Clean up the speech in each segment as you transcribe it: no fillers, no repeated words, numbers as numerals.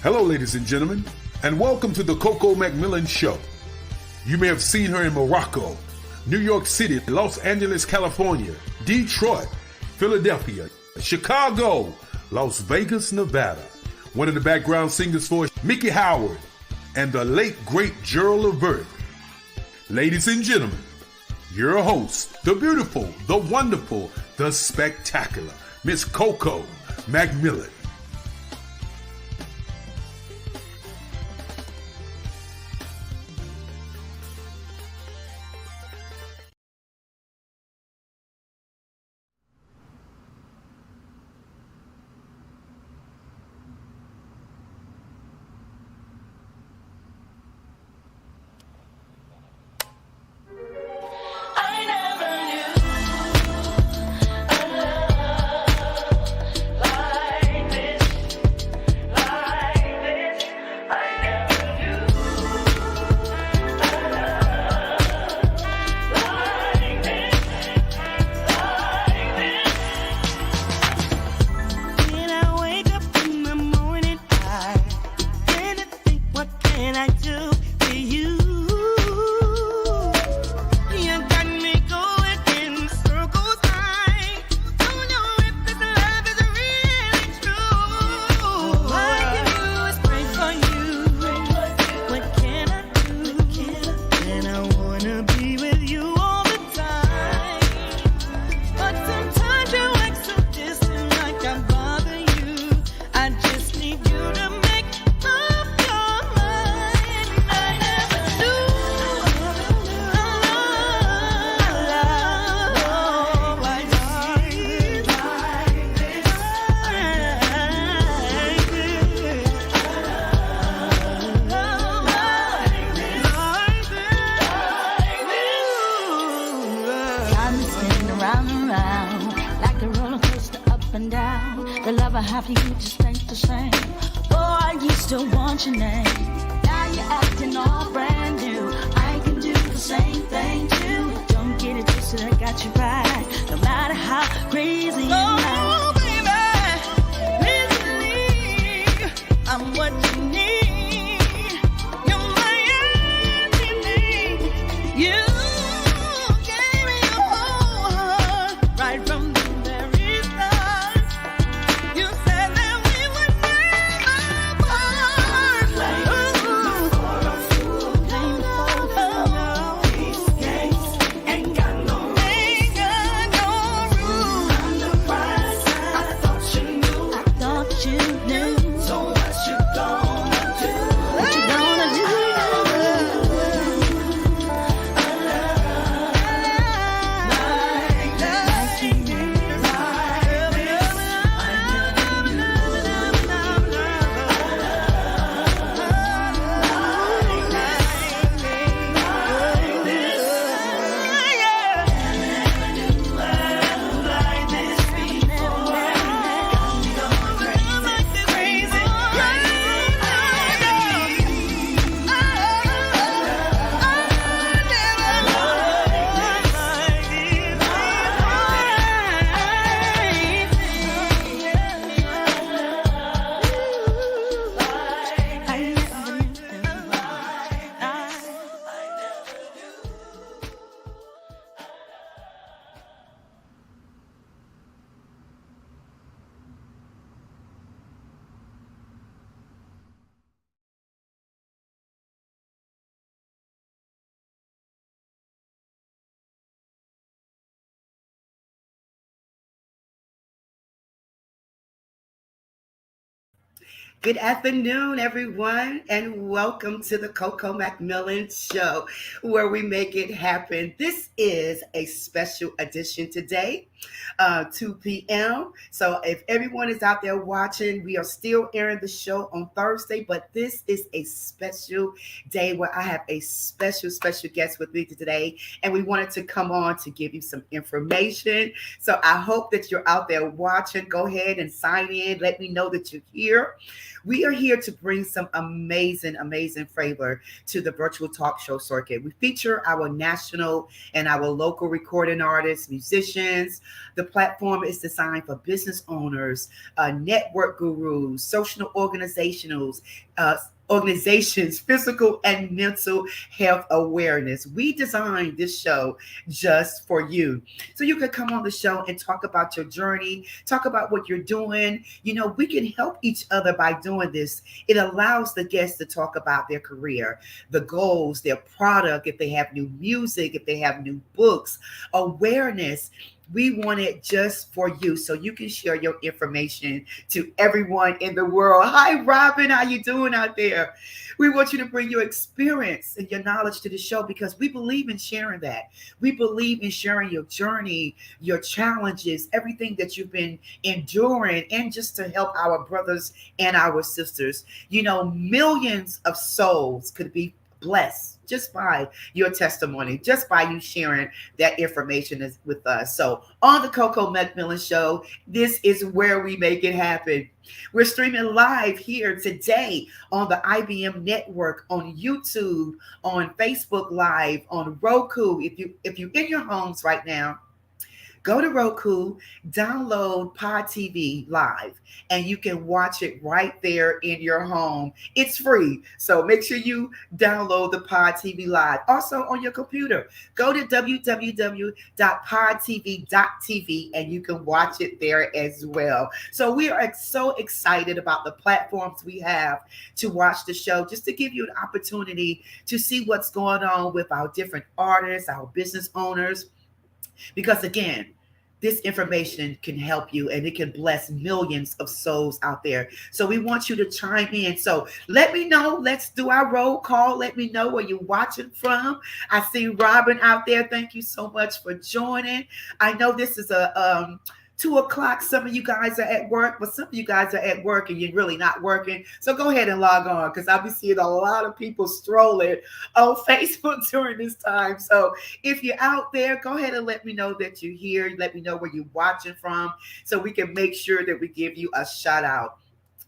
Hello, ladies and gentlemen, and welcome to the Coco McMillan Show. You may have seen her in Morocco, New York City, Los Angeles, California, Detroit, Philadelphia, Chicago, Las Vegas, Nevada. One of the background singers for Mickey Howard and the late, great Gerald Levert. Ladies and gentlemen, your host, the beautiful, the wonderful, the spectacular, Miss Coco McMillan. Good afternoon, everyone, and welcome to the Coco McMillan Show, where we make it happen. This is a special edition today, 2 p.m. So if everyone is out there watching, we are still airing the show on Thursday, but this is a special day where I have a special guest with me today, and we wanted to come on to give you some information. So I hope that you're out there watching. Go ahead and sign in. Let me know that you're here. We are here to bring some amazing flavor to the virtual talk show circuit. We feature our national and our local recording artists, musicians. The platform is designed for business owners, network gurus, social organizationals, uh, organizations, physical and mental health awareness. We designed this show just for you. So you can come on the show and talk about your journey, talk about what you're doing. We can help each other by doing this. It allows the guests to talk about their career, the goals, their product, if they have new music, if they have new books, awareness. We want it just for you so you can share your information to everyone in the world. Hi, Robin. How you doing out there? We want you to bring your experience and your knowledge to the show because we believe in sharing that. We believe in sharing your journey, your challenges, everything that you've been enduring, and just to help our brothers and our sisters. Millions of souls could be blessed just by your testimony, just by you sharing that information with us. So on the Coco McMillan Show, this is where we make it happen. We're streaming live here today on the IBM network, on YouTube, on Facebook Live, on Roku. If you're in your homes right now, go to Roku, download Pod TV Live, and you can watch it right there in your home. It's free, so make sure you download the Pod TV Live. Also on your computer, go to www.podtv.tv, and you can watch it there as well. So we are so excited about the platforms we have to watch the show, just to give you an opportunity to see what's going on with our different artists, our business owners. Because again, this information can help you and it can bless millions of souls out there. So we want you to chime in. So let me know. Let's do our roll call. Let me know where you're watching from. I see Robin out there. Thank you so much for joining. I know this is a 2 o'clock. Some of you guys are at work, but some of you guys are at work and you're really not working. So go ahead and log on because I'll be seeing a lot of people strolling on Facebook during this time. So if you're out there, go ahead and let me know that you're here. Let me know where you're watching from so we can make sure that we give you a shout out.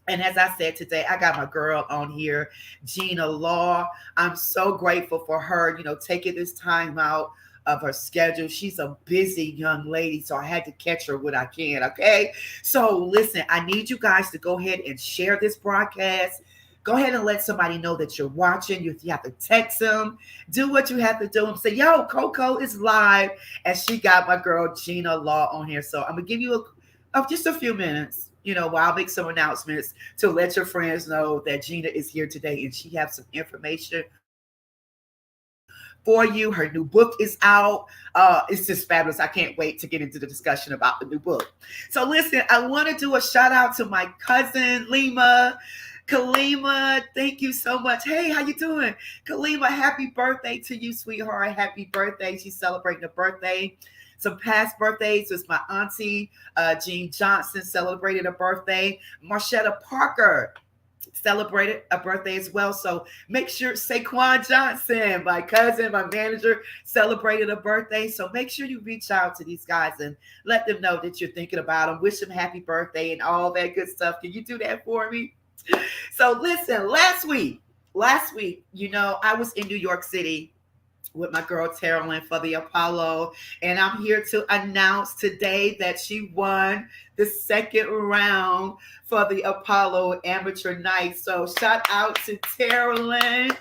And as I said today, I got my girl on here, Gina Law. I'm so grateful for her, taking this time out of her schedule. She's a busy young lady, so I had to catch her when I can, okay? So listen, I need you guys to go ahead and share this broadcast. Go ahead and let somebody know that you're watching. You have to text them. Do what you have to do and say, yo, Coco is live. And she got my girl Gina Law on here. So I'm going to give you just a few minutes, while I make some announcements to let your friends know that Gina is here today and she has some information for you. Her new book is out. It's just fabulous. I can't wait to get into the discussion about the new book. So listen, I want to do a shout out to my cousin, Lima. Kalima, thank you so much. Hey, how you doing? Kalima, happy birthday to you, sweetheart. Happy birthday. She's celebrating a birthday. Some past birthdays was my auntie, Jean Johnson, celebrated a birthday. Marshetta Parker celebrated a birthday as well. So make sure Saquon Johnson, my cousin, my manager, celebrated a birthday. So make sure you reach out to these guys and let them know that you're thinking about them. Wish them happy birthday and all that good stuff. Can you do that for me? So listen, last week, I was in New York City with my girl Terrelyn for the Apollo. And I'm here to announce today that she won the second round for the Apollo Amateur Night. So shout out to Terrelyn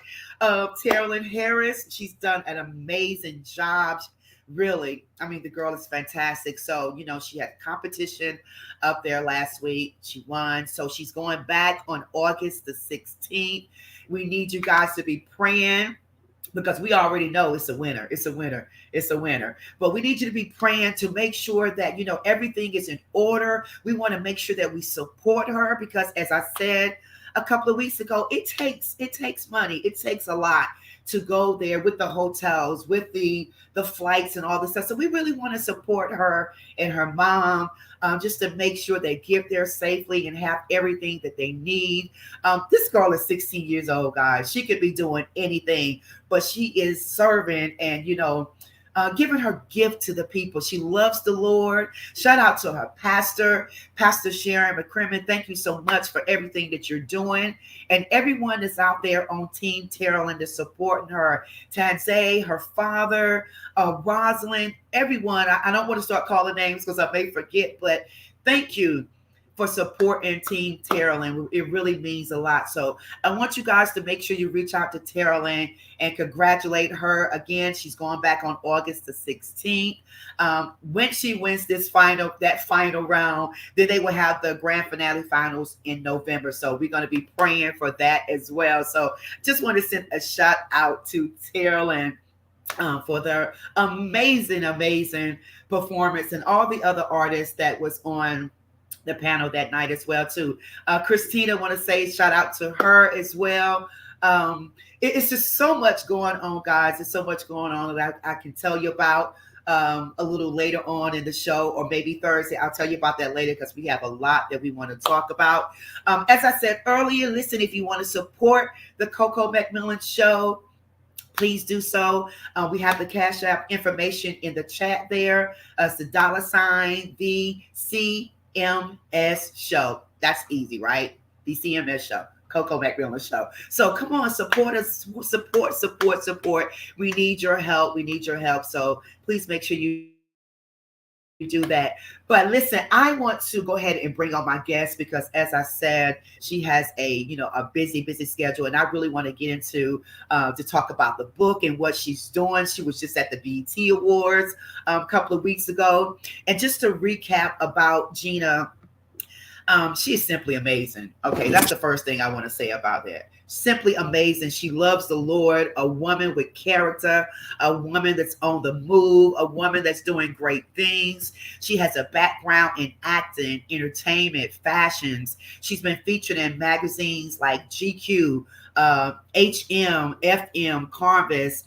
Harris. She's done an amazing job. Really, the girl is fantastic. So, she had competition up there last week. She won. So she's going back on August the 16th. We need you guys to be praying, because we already know it's a winner. It's a winner. It's a winner. But we need you to be praying to make sure that, everything is in order. We want to make sure that we support her because, as I said a couple of weeks ago, it takes money. It takes a lot to go there with the hotels, with the flights and all this stuff. So we really want to support her and her mom, just to make sure they get there safely and have everything that they need. This girl is 16 years old, guys. She could be doing anything, but she is serving and, giving her gift to the people. She loves the Lord. Shout out to her pastor, Pastor Sharon McCrimmon. Thank you so much for everything that you're doing. And everyone that's out there on Team Terrell and is supporting her. Tanzay, her father, Rosalind, everyone. I don't want to start calling names because I may forget, but thank you for supporting Team Terrell. It really means a lot. So I want you guys to make sure you reach out to Terrell and congratulate her. Again, she's going back on August the 16th. When she wins that final round, then they will have the grand finale finals in November. So we're going to be praying for that as well. So just want to send a shout out to Terrell for their amazing performance, and all the other artists that was on the panel that night as well too. Christina, want to say shout out to her as well. It's just so much going on, guys. There's so much going on that I can tell you about a little later on in the show, or maybe Thursday. I'll tell you about that later because we have a lot that we want to talk about. As I said earlier, listen, if you want to support the Coco McMillan Show, please do so. We have the Cash App information in the chat there. It's the $VCMS show. That's easy, right? The CMS show, Coco McMillan Show. So come on, support us, support. We need your help. So please make sure you do that. But listen, I want to go ahead and bring on my guest because, as I said, she has a busy schedule, and I really want to get into to talk about the book and what she's doing. She was just at the BET Awards a couple of weeks ago, and just to recap about Gina, she is simply amazing. Okay, that's the first thing I want to say about that. Simply amazing. She loves the Lord, a woman with character, a woman that's on the move, a woman that's doing great things. She has a background in acting, entertainment, fashions. She's been featured in magazines like GQ, HM, FM, Canvas,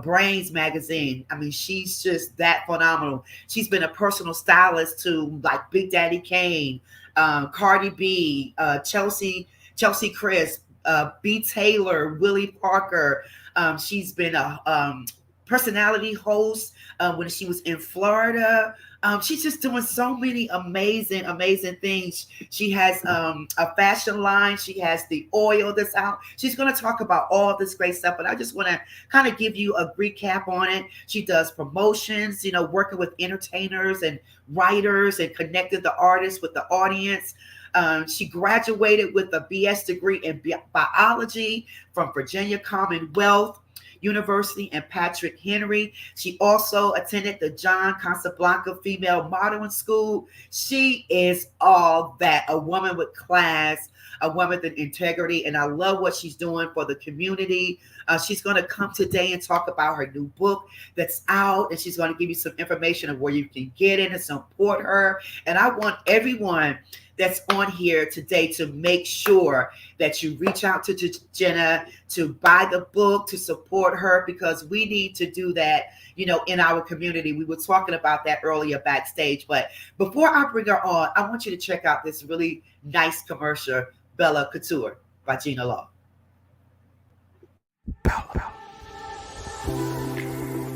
Brains magazine. I mean, she's just that phenomenal. She's been a personal stylist to like Big Daddy Kane, Cardi B, Chelsea Crisp, B. Taylor, Willie Parker. She's been a personality host when she was in Florida. She's just doing so many amazing things. She has a fashion line. She has the oil that's out. She's going to talk about all this great stuff, but I just want to kind of give you a recap on it. She does promotions, working with entertainers and writers and connecting the artists with the audience. She graduated with a BS degree in biology from Virginia Commonwealth University and Patrick Henry. She also attended the John Casablanca Female Modeling School. She is all that, a woman with class, a woman with integrity, and I love what she's doing for the community. She's going to come today and talk about her new book that's out, and she's going to give you some information of where you can get it and support her. And I want everyone that's on here today to make sure that you reach out to Jenna to buy the book, to support her, because we need to do that, in our community. We were talking about that earlier backstage. But before I bring her on, I want you to check out this really nice commercial, Bella Couture by Gina Law.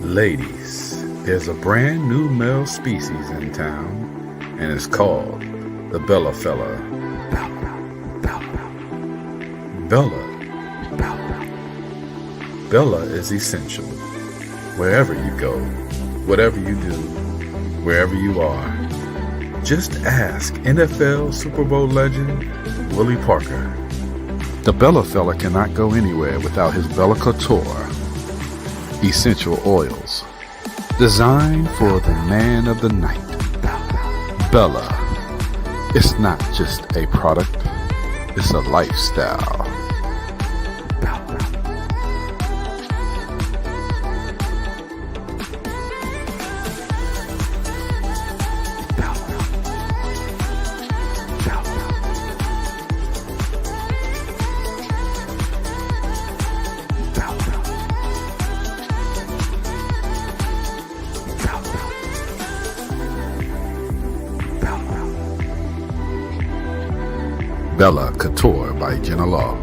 Ladies, there's a brand new male species in town, and it's called the Bella Fella. Bella is essential. Wherever you go, whatever you do, wherever you are, just ask NFL Super Bowl legend Willie Parker. The Bella Fella cannot go anywhere without his Bella Couture essential oils, designed for the man of the night. Bella. It's not just a product, it's a lifestyle. Bella Couture by Gina Law.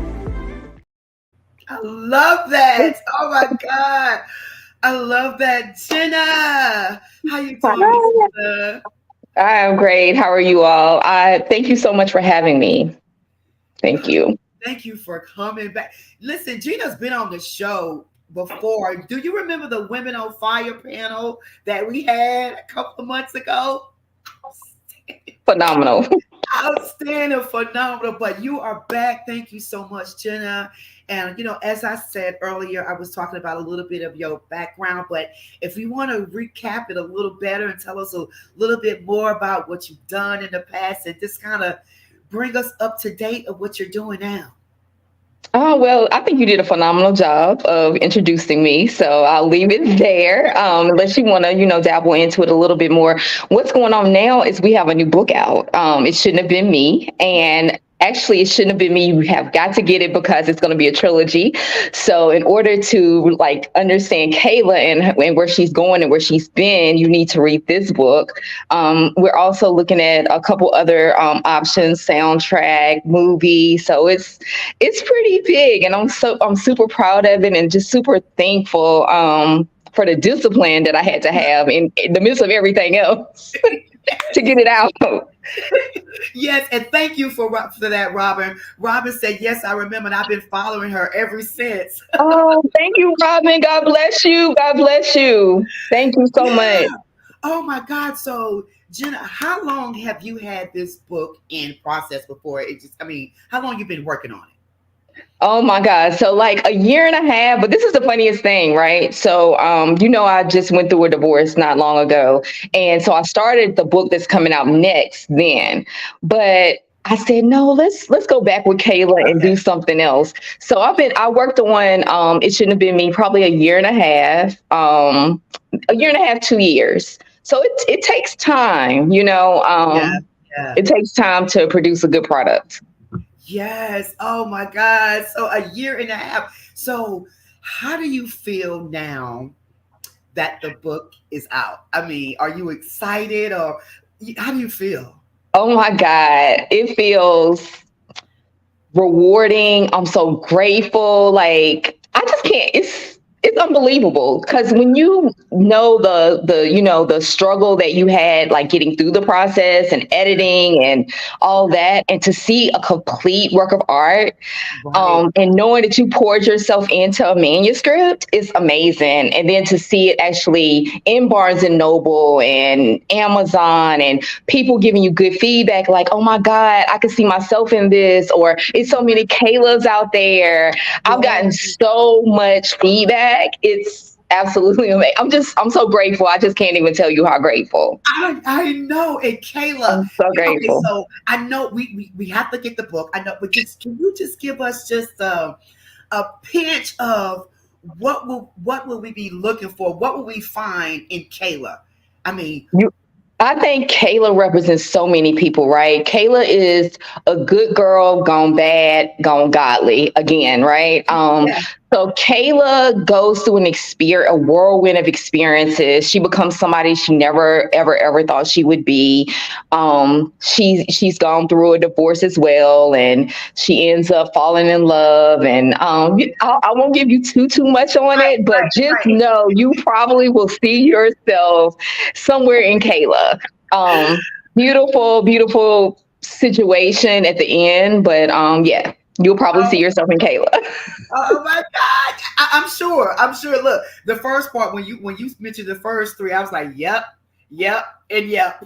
I love that. Oh my God. I love that. Jenna, how you doing, Miss Hi, Jenna? I'm great. How are you all? Thank you so much for having me. Thank you. Thank you for coming back. Listen, Gina's been on the show before. Do you remember the Women on Fire panel that we had a couple of months ago? Phenomenal. Outstanding, phenomenal. But you are back. Thank you so much, Jenna. And as I said earlier, I was talking about a little bit of your background. But if you want to recap it a little better and tell us a little bit more about what you've done in the past and just kind of bring us up to date of what you're doing now. Oh, well, I think you did a phenomenal job of introducing me. So I'll leave it there. Unless you want to, dabble into it a little bit more. What's going on now is we have a new book out. It shouldn't have been me. And actually, it shouldn't have been me. You have got to get it because it's going to be a trilogy. So in order to understand Kayla and where she's going and where she's been, you need to read this book. We're also looking at a couple other options, soundtrack, movie. So it's pretty big, and I'm super proud of it and just super thankful for the discipline that I had to have in the midst of everything else to get it out. Yes, and thank you for that, Robin. Robin said, "Yes, I remember, and I've been following her ever since." Oh, thank you, Robin. God bless you. God bless you. Thank you so Yeah. much. Oh my God. So, Jenna, how long have you had this book in process before it just? I mean, how long you been working on it? Oh my God. So like a year and a half, but this is the funniest thing, right? So I just went through a divorce not long ago. And so I started the book that's coming out next then. But I said, no, let's go back with Kayla and do Okay. something else. So I worked on It Shouldn't Have Been Me probably a year and a half, 2 years. So it takes time, Yeah. Yeah. it takes time to produce a good product. Yes. Oh my God. So a year and a half. So how do you feel now that the book is out? I mean, are you excited or how do you feel? Oh my God. It feels rewarding. I'm so grateful. Like I just can't. It's unbelievable because when you know the struggle that you had like getting through the process and editing and all that, and to see a complete work of art, Right. and knowing that you poured yourself into a manuscript is amazing. And then to see it actually in Barnes and Noble and Amazon and people giving you good feedback, like, oh my God, I can see myself in this, or it's so many Kaylas out there. I've gotten Yeah. so much feedback. It's absolutely amazing. I'm so grateful. I just can't even tell you how grateful. I know. And Kayla, I'm so okay, grateful. so I know we have to get the book. I know, but just can you just give us just a pinch of what will we be looking for? What will we find in Kayla? I mean, I think Kayla represents so many people, right? Kayla is a good girl gone bad, gone godly again, right? yeah, So Kayla goes through a whirlwind of experiences. She becomes somebody she never, ever, ever thought she would be. She's gone through a divorce as well, and she ends up falling in love. And I won't give you too much on right, it, but just right, know you probably will see yourself somewhere in Kayla. Um, Beautiful, beautiful situation at the end, but yeah, you'll probably see right. yourself in Kayla. Oh my God. I'm sure. I'm sure. Look, the first part when you mentioned the first three, I was like, yep, yep, and yep.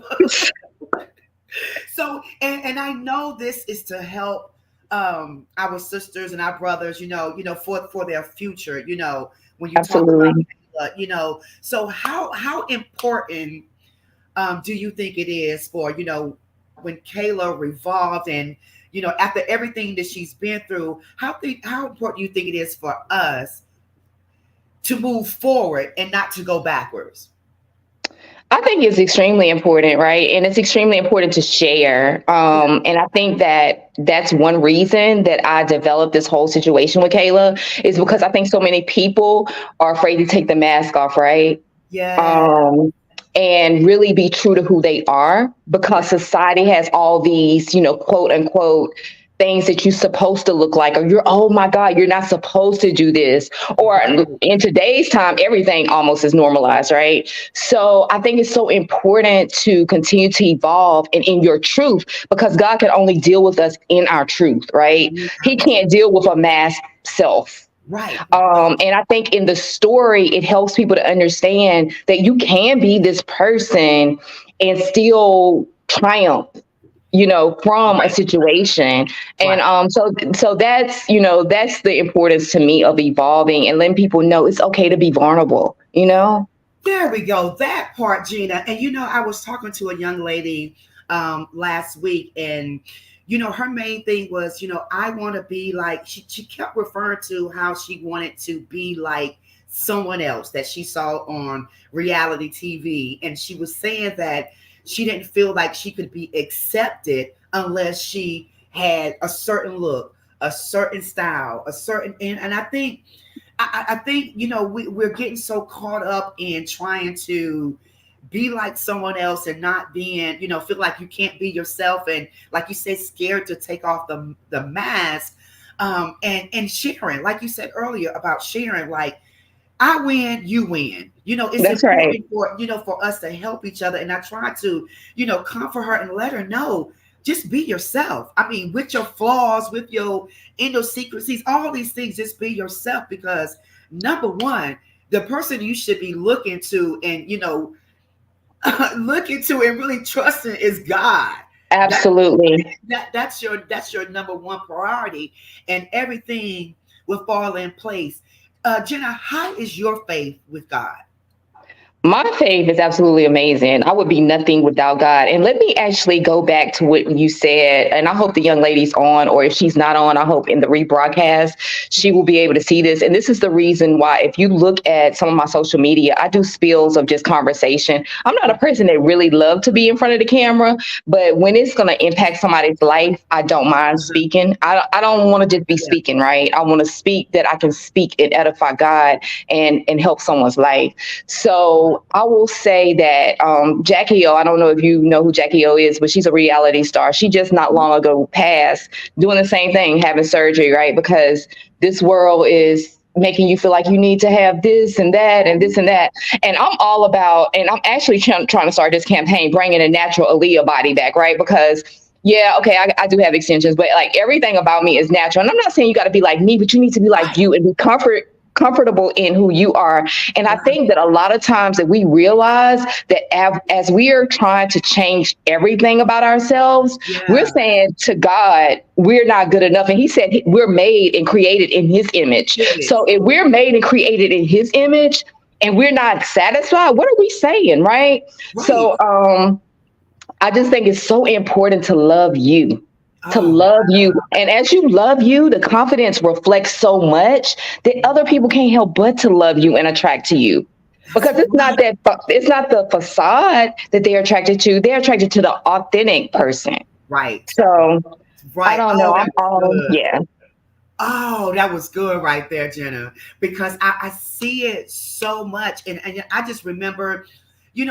So and I know this is to help our sisters and our brothers, for their future, when you talk Absolutely. about so how important do you think it is for, when Kayla revolved and after everything that she's been through, how important do you think it is for us to move forward and not to go backwards? I think it's extremely important, right? And it's extremely important to share. Yeah. And I think that that's one reason that I developed this whole situation with Kayla is because I think so many people are afraid to take the mask off, right? Yeah. um, and really be true to who they are Yeah. because society has all these, quote unquote, things that you're supposed to look like, or oh my God, you're not supposed to do this. Or in today's time, everything almost is normalized, right? So I think it's so important to continue to evolve and in your truth, because God can only deal with us in our truth, right? He can't deal with a masked self. Right. And I think in the story, it helps people to understand that you can be this person and still triumph, from a situation. And so that's, that's the importance to me of evolving and letting people know it's okay to be vulnerable. There we go. That part, Gina. And I was talking to a young lady last week, and her main thing was, I want to be like, she kept referring to how she wanted to be like someone else that she saw on reality TV. And she was saying that she didn't feel like she could be accepted unless she had a certain look, a certain style, and I think we're getting so caught up in trying to be like someone else and not being, feel like you can't be yourself, and like you said, scared to take off the mask, and sharing, like you said earlier about sharing, like I win, you win. It's That's important right. for us to help each other. And I try to, comfort her and let her know, just be yourself. I mean, with your flaws, with your idiosyncrasies, all these things, just be yourself. Because number one, the person you should be looking to and, looking to and really trusting is God. Absolutely. That's your number one priority, and everything will fall in place. Jenna, how is your faith with God? My faith is absolutely amazing. I would be nothing without God. And let me actually go back to what you said. And I hope the young lady's on, or if she's not on, I hope in the rebroadcast, she will be able to see this. And this is the reason why, if you look at some of my social media, I do spills of just conversation. I'm not a person that really loves to be in front of the camera, but when it's going to impact somebody's life, I don't mind speaking. I don't want to just be speaking, right? I want to speak that I can speak and edify God and help someone's life. So I will say that Jackie O, I don't know if you know who Jackie O is, but she's a reality star. She just not long ago passed doing the same thing, having surgery, right? Because this world is making you feel like you need to have this and that and this and that. And I'm all about, and I'm actually trying to start this campaign, bringing a natural Aaliyah body back, right? Because yeah, okay, I do have extensions, but like everything about me is natural. And I'm not saying you got to be like me, but you need to be like you and be comfortable in who you are. And I think that a lot of times that we realize that as we are trying to change everything about ourselves, we're saying to God, we're not good enough. And he said we're made and created in his image. So if we're made and created in his image and we're not satisfied, what are we saying, right? So I just think it's so important to love you. To love you. And as you love you, the confidence reflects so much that other people can't help but to love you and attract to you. Because it's not the facade that they're attracted to. They're attracted to the authentic person. Right. So I don't know. Yeah. Oh, that was good right there, Jenna. Because I see it so much. And I just remember,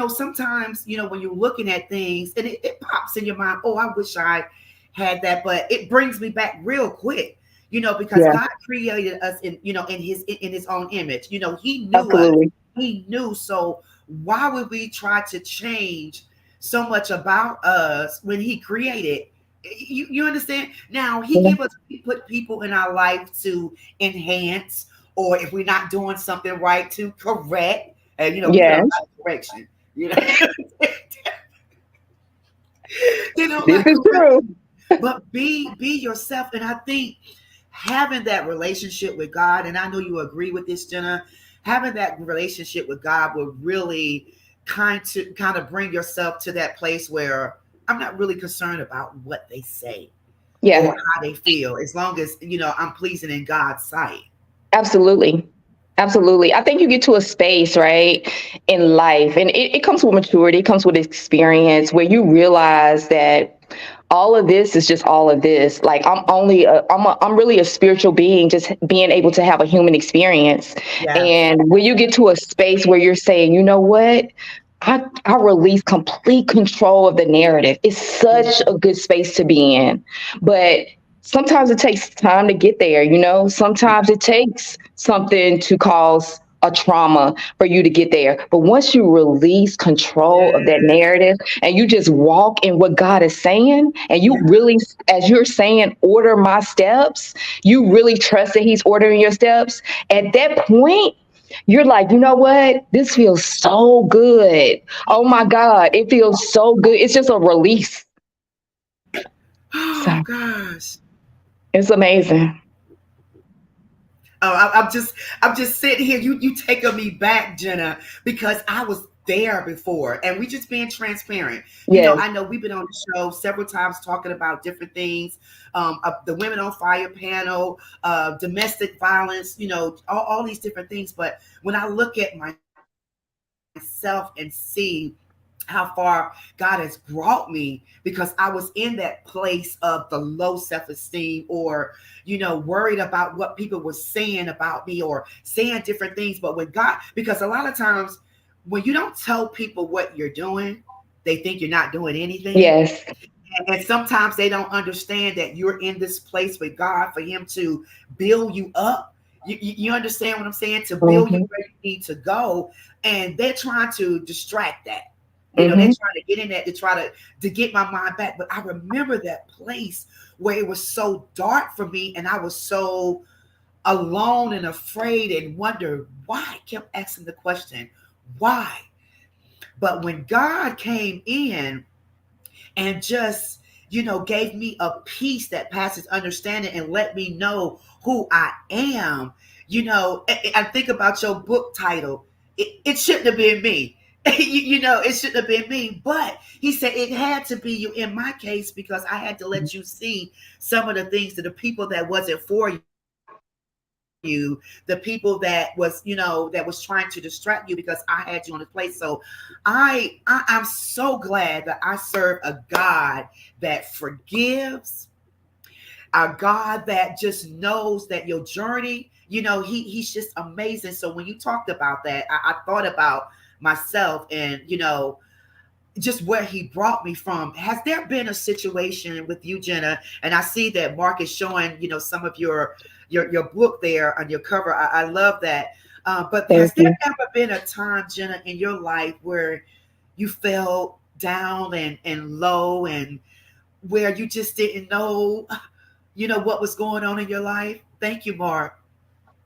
sometimes, when you're looking at things and it pops in your mind, oh, I wish I had that, but it brings me back real quick, because God created us in his own image. He knew us. He knew. So why would we try to change so much about us when he created? You understand? Now he put people in our life to enhance, or if we're not doing something right, to correct. And we don't like correction. This like is true. But be yourself. And I think having that relationship with God, and I know you agree with this, Jenna, having that relationship with God will really kind of bring yourself to that place where I'm not really concerned about what they say or how they feel, as long as I'm pleasing in God's sight. Absolutely. I think you get to a space, right, in life, and it comes with maturity, it comes with experience, where you realize that all of this is just all of this. Like I'm really a spiritual being, just being able to have a human experience. And when you get to a space where you're saying, you know what, I release complete control of the narrative. It's such a good space to be in. But sometimes it takes time to get there, sometimes it takes something to cause a trauma for you to get there. But once you release control of that Yes. narrative and you just walk in what God is saying, and you Yeah. really, as you're saying, order my steps, you really trust that He's ordering your steps. At that point, you're like, you know what? This feels so good. Oh my God, it feels so good. It's just a release. So Oh gosh. it's amazing. Oh, I'm just sitting here. You taking me back, Jenna, because I was there before, and we just being transparent. Yes. I know we've been on the show several times talking about different things, the Women on Fire panel, domestic violence, all these different things. But when I look at myself and see how far God has brought me, because I was in that place of the low self-esteem, or worried about what people were saying about me or saying different things. But when God, because a lot of times when you don't tell people what you're doing, they think you're not doing anything. Yes. And sometimes they don't understand that you're in this place with God for Him to build you up. You understand what I'm saying? To build you Hmm. where you need to go. And they're trying to distract that. They're Hmm. trying to get in that to try to get my mind back. But I remember that place where it was so dark for me, and I was so alone and afraid and wondered why. I kept asking the question, why? But when God came in and just gave me a peace that passes understanding and let me know who I am. I think about your book title. It shouldn't have been me. It shouldn't have been me. But he said it had to be you in my case, because I had to let you see some of the things that the people that wasn't for you, the people that was trying to distract you, because I had you on the place. So I'm so glad that I serve a God that forgives, a God that just knows that your journey, he's just amazing. So when you talked about that, I thought about myself, and just where he brought me from. Has there been a situation with you, Jenna? And I see that Mark is showing, some of your book there on your cover. I love that. But has Thank there you. ever been a time, Jenna, in your life where you felt down and low, and where you just didn't know, what was going on in your life? Thank you, Mark.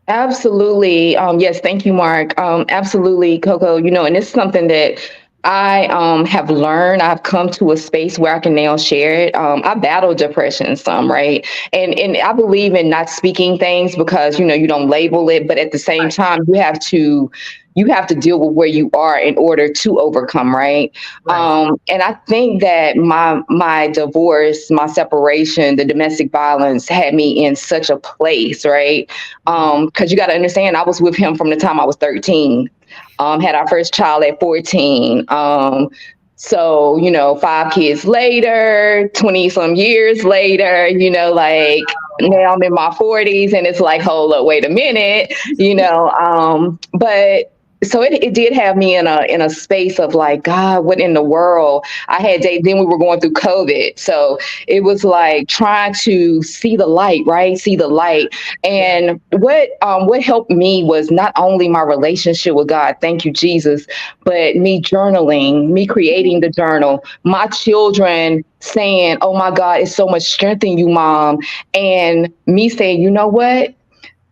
Absolutely. Yes, thank you, Mark. Absolutely, Coco. And it's something that I have learned. I've come to a space where I can now share it. I battle depression some, right? And I believe in not speaking things because you don't label it, but at the same Right, time, you have to deal with where you are in order to overcome, right? right. And I think that my divorce, my separation, the domestic violence had me in such a place, right? Because you got to understand, I was with him from the time I was 13. Had our first child at 14. So, 5 kids later, 20 some years later, like now I'm in my 40s, and it's like, hold up, wait a minute, but so it did have me in a space of like, God, what in the world? Then we were going through COVID. So it was like trying to see the light, right? See the light. Yeah. And what helped me was not only my relationship with God, thank you, Jesus, but me journaling, me creating the journal, my children saying, oh my God, it's so much strength in you, mom. And me saying, you know what?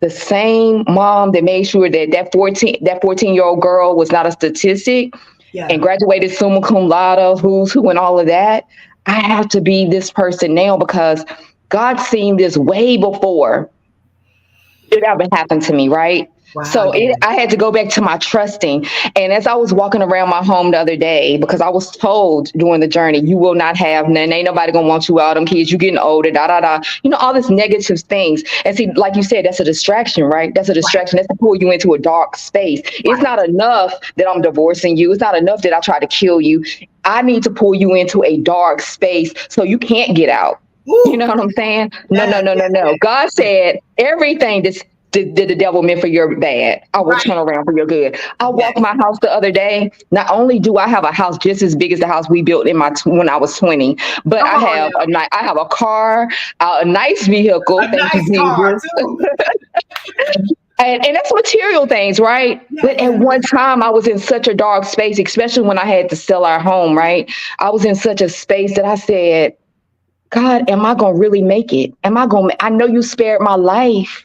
The same mom that made sure that 14-year-old girl was not a statistic and Yeah. graduated summa cum laude, who's who, and all of that. I have to be this person now because God seen this way before it ever happened to me, right? Wow. So Yeah. I had to go back to my trusting. And as I was walking around my home the other day, because I was told during the journey, you will not have none. Ain't nobody gonna want you out. Them kids, you getting older, da da da. All this negative things. And see, like you said, that's a distraction, right? That's a Right. distraction. That's to pull you into a dark space. It's Right. not enough that I'm divorcing you. It's not enough that I try to kill you. I need to pull you into a dark space so you can't get out. You Woo. know what I'm saying? No, no, Yes. no, no, Yes. no. Yes. God said everything did the devil meant for your bad, I will Right. turn around for your good. I Yes. walked my house the other day. Not only do I have a house just as big as the house we built in when I was 20, but Come I on have now. I have a car, a nice vehicle. A Thank you, nice car Jesus. too. And that's material things, right? Yeah, But at yeah, one time, I was in such a dark space, especially when I had to sell our home, right? I was in such a space that I said, God, am I going to really make it? I know you spared my life,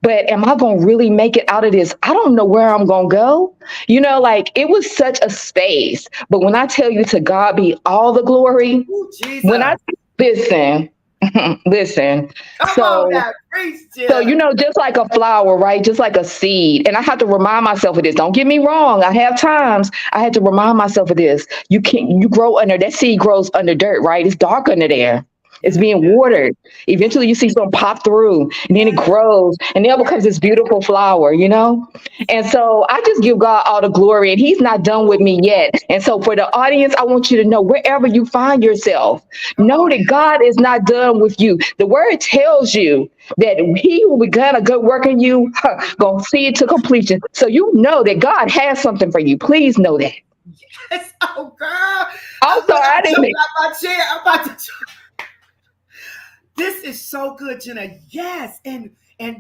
but am I going to really make it out of this? I don't know where I'm going to go. Like it was such a space. But when I tell you, to God be all the glory, Ooh, when I Jesus. listen, listen. Come on So now. Preach, so, Jenna. just like a flower, right? Just like a seed. And I have to remind myself of this. Don't get me wrong. I have times I had to remind myself of this. You grow that seed grows under dirt, right? It's dark under there. It's Yeah, being watered. Eventually you see something pop through and then it yeah, grows and then it yeah. becomes this beautiful flower. And so I just give God all the glory, and he's not done with me yet. And so for the audience, I want you to know, wherever you find yourself, Come know on that now. God is not done with you. The word tells you that he who began a good work in you, gonna see it to completion. So you know that God has something for you. Please know that. Yes. Oh, girl. I'm Look, sorry, I I'm jumping didn't. out my chair. I'm about to. This is so good, Jenna. Yes, and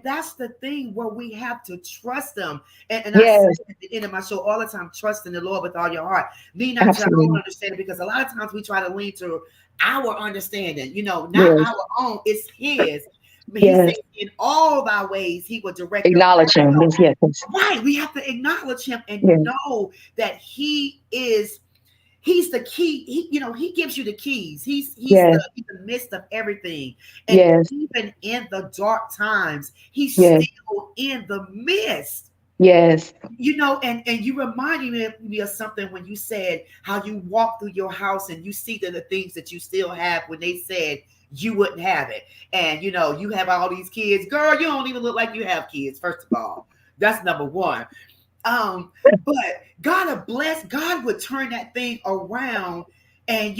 that's the thing where we have to trust them. And I say Yes, at the end of my show all the time, trust in the Lord with all your heart. Lean not to our own absolutely. understanding, because a lot of times we try to lean to our understanding, not Yes, our own, it's his. But he said, yes. in all thy ways, he will direct your path. Acknowledge him. So, Yes, yes, yes. right, we have to acknowledge him and Yes, know that he's the key. He gives you the keys. yes, He's the midst of everything. And yes, even in the dark times, he's yes, still in the midst. yes. And you reminded me of something when you said how you walk through your house and you see the things that you still have when they said you wouldn't have it. And you have all these kids. Girl, you don't even look like you have kids, first of all. That's number one. But God would turn that thing around, and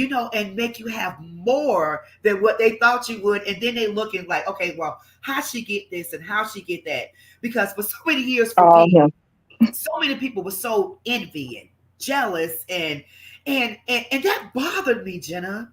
make you have more than what they thought you would. And then they looking like, okay, well, how she get this and how she get that? Because for so many years for Oh, me, yeah. so many people were so envying, jealous, and that bothered me, Jenna.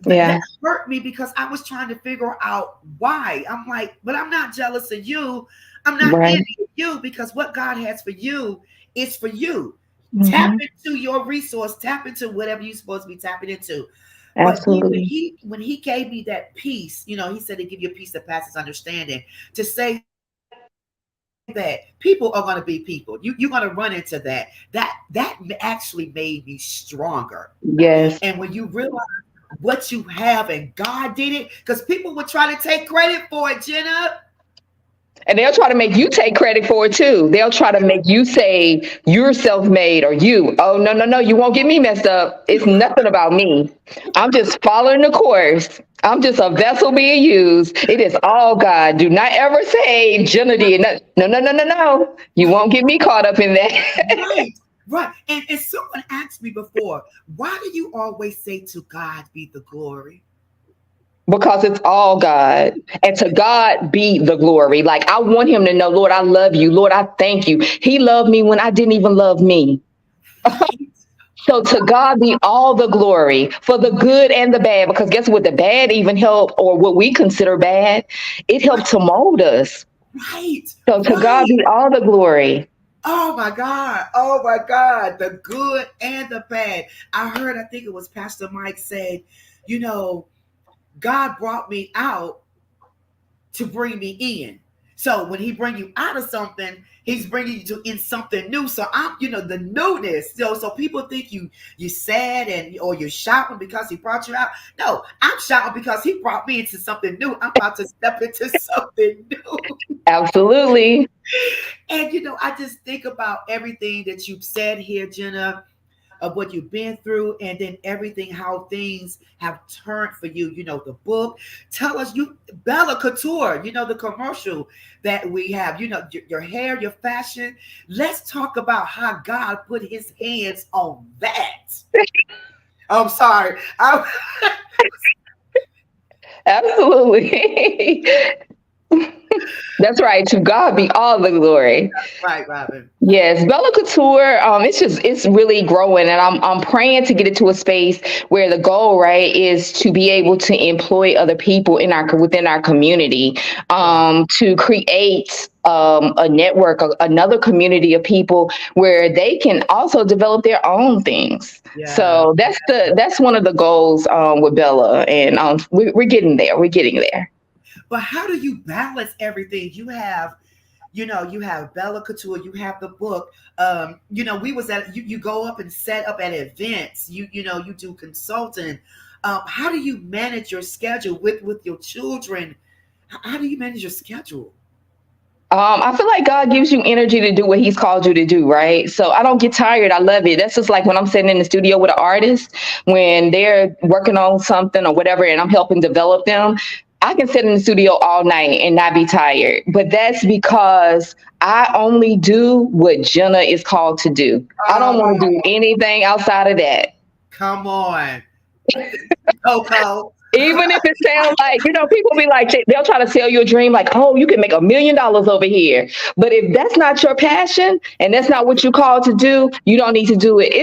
That Yeah. hurt me because I was trying to figure out why. I'm like, but I'm not jealous of you. I'm not Right. envying you, because what God has for you is for you. Tap Hmm. into your resource, tap into whatever you're supposed to be tapping into. But then when Absolutely. he gave me that peace, he said to give you a peace that passes understanding, to say that people are going to be people. You're going to run into that. That actually made me stronger. Yes. And when you realize what you have and God did it, because people would try to take credit for it, Jenna. And they'll try to make you take credit for it too. They'll try to make you say you're self-made, or you. Oh, no, no, no. You won't get me messed up. It's nothing about me. I'm just following the course. I'm just a vessel being used. It is all God. Do not ever say Jenna did. No, no, no, no, no. You Right, won't get me caught up in that. right, right. And someone asked me before, why do you always say to God be the glory? Because it's all God. And to God be the glory. Like, I want him to know, Lord, I love you. Lord, I thank you. He loved me when I didn't even love me. Right, So to God be all the glory for the good and the bad, because guess what? The bad even help, or what we consider bad, it helped to mold us. right, So to God right. be all the glory. Oh my God. Oh my God. The good and the bad. I think it was Pastor Mike said, you know, God brought me out to bring me in. So when he bring you out of something, he's bringing you to in something new. So I'm, the newness. So people think you're sad or you're shouting because he brought you out. No, I'm shouting because he brought me into something new. I'm about to step into something new. Absolutely. And I just think about everything that you've said here, Jenna, of what you've been through, and then everything, how things have turned for you. The book. Tell us, Bella Couture, the commercial that we have, your hair, your fashion. Let's talk about how God put his hands on that. I'm sorry. Absolutely. That's right. To God be all the glory. Right, Robin. Yes, Bella Couture. It's really growing, and I'm praying to get it to a space where the goal, right, is to be able to employ other people in our within our community, Yeah. to create a network, another community of people where they can also develop their own things. Yeah. So that's one of the goals with Bella, and we're getting there. We're getting there. But how do you balance everything? You have Bella Couture, you have the book. We was at you go up and set up at events. You do consulting. How do you manage your schedule with your children? How do you manage your schedule? I feel like God gives you energy to do what He's called you to do, right? So I don't get tired. I love it. That's just like when I'm sitting in the studio with an artist, when they're working on something or whatever, and I'm helping develop them. I can sit in the studio all night and not be tired. But that's because I only do what Jenna is called to do. I don't want to do Oh, anything outside of that. come on, Coco. Even if it sounds like, people be like, they'll try to sell you a dream like, oh, you can make $1 million over here. But if that's not your passion and that's not what you're called to do, you don't need to do it.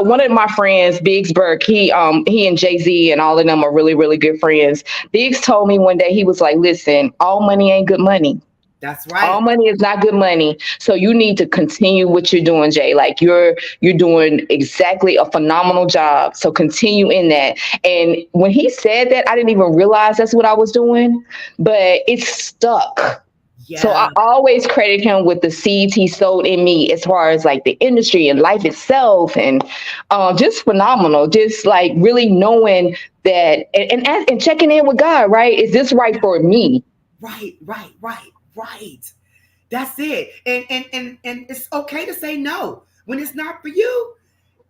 One of my friends, Biggs Burke, he and Jay-Z and all of them are really, really good friends. Biggs told me one day, he was like, listen, all money ain't good money. That's All right. money is not good money. So you need to continue what you're doing, Jay. Like you're doing exactly a phenomenal job. So continue in that. And when he said that, I didn't even realize that's what I was doing, but it's stuck. So I Yeah. always credit him with the seeds he sowed in me as far as like the industry and life itself, and just phenomenal. Just like really knowing that and checking in with God, right? Is this right for me? Right. Right. Right. Right. That's it. And it's okay to say no when it's not for you.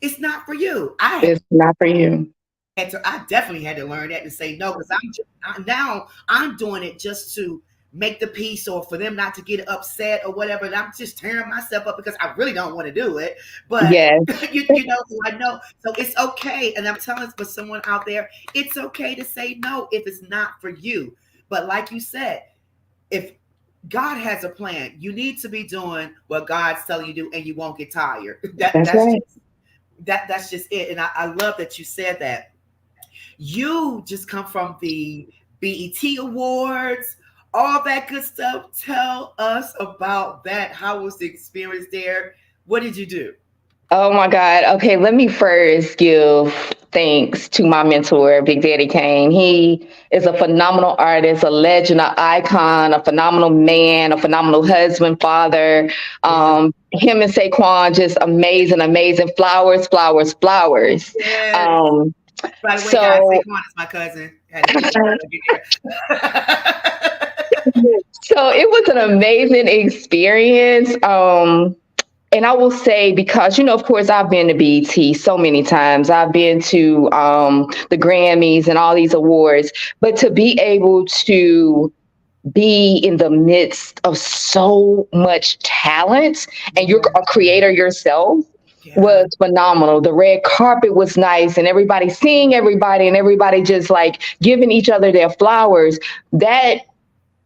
It's not for you. It's not for you. I definitely had to learn that to say no because now I'm doing it just to make the peace or for them not to get upset or whatever. And I'm just tearing myself up because I really don't want to do it. But Yes, so I know. So it's okay. And I'm telling for someone out there, it's okay to say no if it's not for you. But like you said, if God has a plan, you need to be doing what God's telling you to do, and you won't get tired. that's right. That's just it. And I love that you said that. You just come from the BET Awards, all that good stuff. Tell us about that. How was the experience there? What did you do? Oh my God. Okay, let me first give thanks to my mentor, Big Daddy Kane. He is a phenomenal artist, a legend, an icon, a phenomenal man, a phenomenal husband, father. Yeah. Him and Saquon, just amazing, amazing. Flowers, flowers, flowers. Yes. Um, By the way, guys, so Saquon is my cousin. Had to get there. so it was an amazing experience. And I will say, because, of course, I've been to BET so many times. I've been to the Grammys and all these awards. But to be able to be in the midst of so much talent and you're a creator yourself Yeah. was phenomenal. The red carpet was nice and everybody seeing everybody and everybody just like giving each other their flowers. That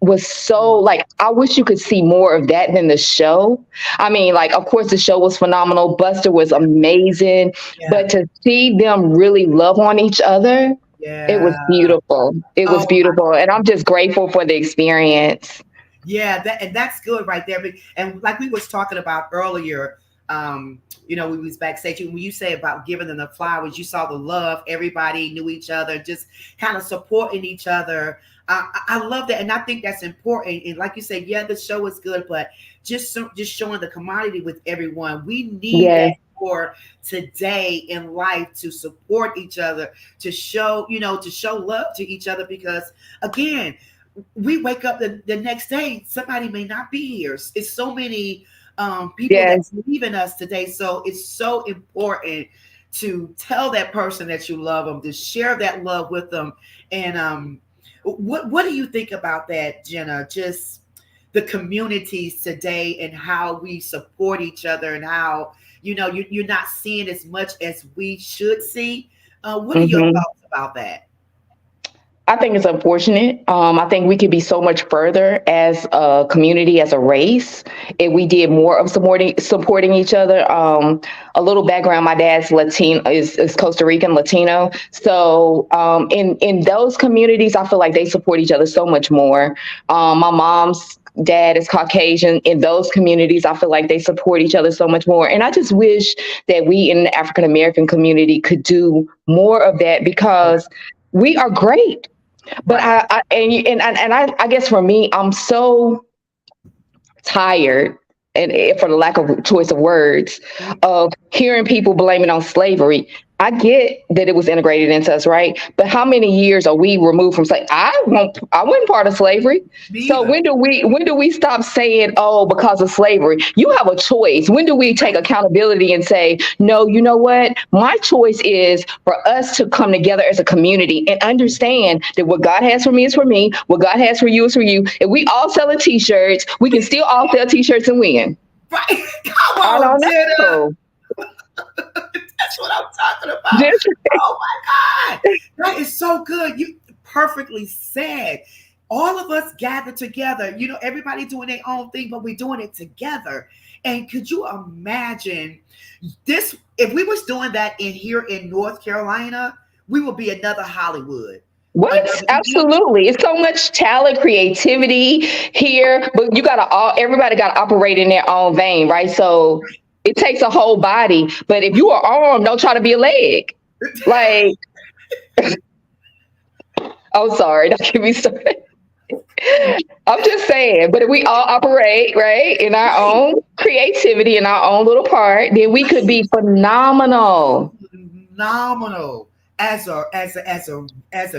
was so like I wish you could see more of that than the show. I mean, like of course the show was phenomenal. Buster was amazing, Yeah. but to see them really love on each other, it was Yeah. beautiful. It was Oh, beautiful, and I'm just grateful for the experience. yeah, that's good right there. And like we was talking about earlier, we was backstage. When you say about giving them the flowers, you saw the love. Everybody knew each other, just kind of supporting each other. I love that, and I think that's important. And like you said, yeah, the show is good, but just showing the commodity with everyone. We need that Yes, for today in life to support each other, to show love to each other. Because again, we wake up the next day, somebody may not be here. It's so many people yes, that's leaving us today. So it's so important to tell that person that you love them, to share that love with them. And what do you think about that, Jenna? Just the communities today and how we support each other and how you're not seeing as much as we should see. What are your hmm thoughts about that? I think it's unfortunate. I think we could be so much further as a community, as a race, if we did more of supporting each other. A little background: my dad's Latino, is Costa Rican Latino, so in those communities, I feel like they support each other so much more. My mom's dad is Caucasian. In those communities, I feel like they support each other so much more, and I just wish that we in the African American community could do more of that because we are great. But Right. I guess for me, I'm so tired, and for the lack of choice of words, of hearing people blame it on slavery. I get that it was integrated into us, right? But how many years are we removed from slavery? I wasn't part of slavery. Me So either. when do we stop saying, oh, because of slavery? You have a choice. When do we take accountability and say, no, you know what? My choice is for us to come together as a community and understand that what God has for me is for me, what God has for you is for you. If we all sell t-shirts, we can still all sell t-shirts and win. Right. Come I on, don't Jenna. know. That's what I'm talking about. Just Oh my God. That is so good. You perfectly said. All of us gathered together. Everybody doing their own thing, but we're doing it together. And could you imagine this? If we was doing that here in North Carolina, we would be another Hollywood. What? Another, Absolutely. It's so much talent, creativity here, but everybody got to operate in their own vein, right? So it takes a whole body. But if you are arm, don't try to be a leg. Like, oh, sorry, don't get me started. I'm just saying, but if we all operate, right, in our right, own creativity, in our own little part, then we could be right. phenomenal. Phenomenal as a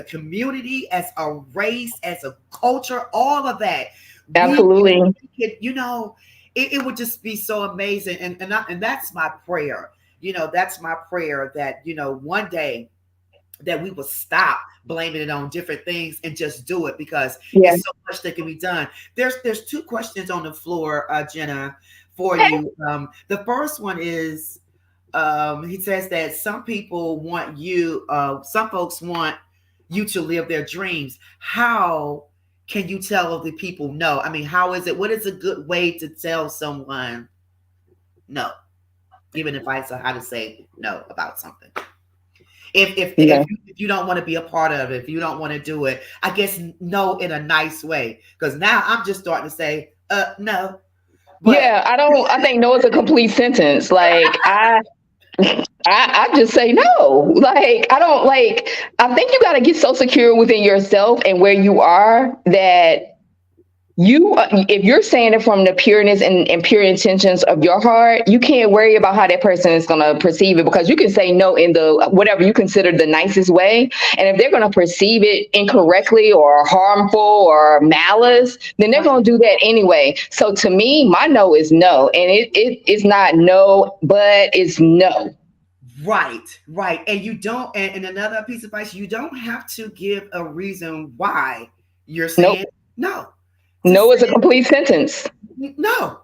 community, as a race, as a culture, all of that. Absolutely. We could, it would just be so amazing. And that's my prayer. That's my prayer that one day that we will stop blaming it on different things and just do it because Yeah. it's so much that can be done. There's two questions on the floor, Jenna, for you. The first one is he says that some folks want you to live their dreams. How can you tell the people no? I mean, what is a good way to tell someone no? Giving advice on how to say no about something. Yeah. If you don't want to be a part of it, if you don't want to do it, I guess no in a nice way. Because now I'm just starting to say, no. But Yeah, I think no is a complete sentence. Like I just say no. Like I think you got to get so secure within yourself and where you are that if you're saying it from the pureness and pure intentions of your heart, you can't worry about how that person is going to perceive it because you can say no in the whatever you consider the nicest way. And if they're going to perceive it incorrectly or harmful or malice, then they're going to do that anyway. So to me, my no is no. And it's not no, but it's no. right. And you don't, and another piece of advice, you don't have to give a reason why you're Nope. saying no. Just No is a say complete sentence. no.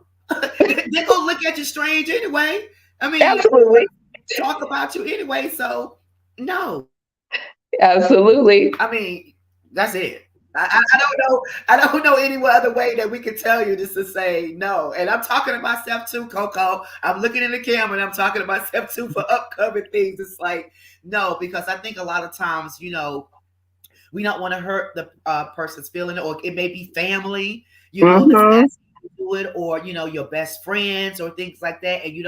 They're gonna look at you strange anyway. I mean, Absolutely. talk about you anyway. So no. Absolutely. I mean, that's it. I don't know. I don't know any other way that we can tell you just to say no. And I'm talking to myself too, Coco. I'm looking in the camera and I'm talking to myself too for upcoming things. It's like no, because I think a lot of times, we don't want to hurt the person's feeling, or it may be family, that's Mm-hmm. asking you to do it, or your best friends or things like that, and you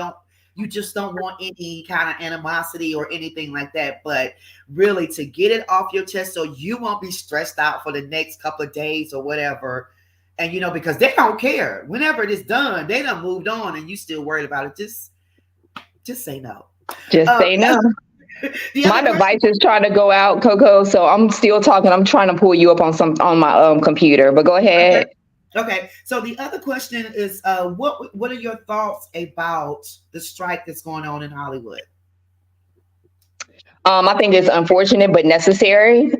just don't want any kind of animosity or anything like that. But really, to get it off your chest, so you won't be stressed out for the next couple of days or whatever, and because they don't care. Whenever it is done, they done moved on, and you still worried about it. Just say no. Just say The no. My other device is trying to go out, Coco, so I'm still talking. I'm trying to pull you up on my computer, but go question. ahead. Okay, so the other question is, what are your thoughts about the strike that's going on in Hollywood? I think it's unfortunate but necessary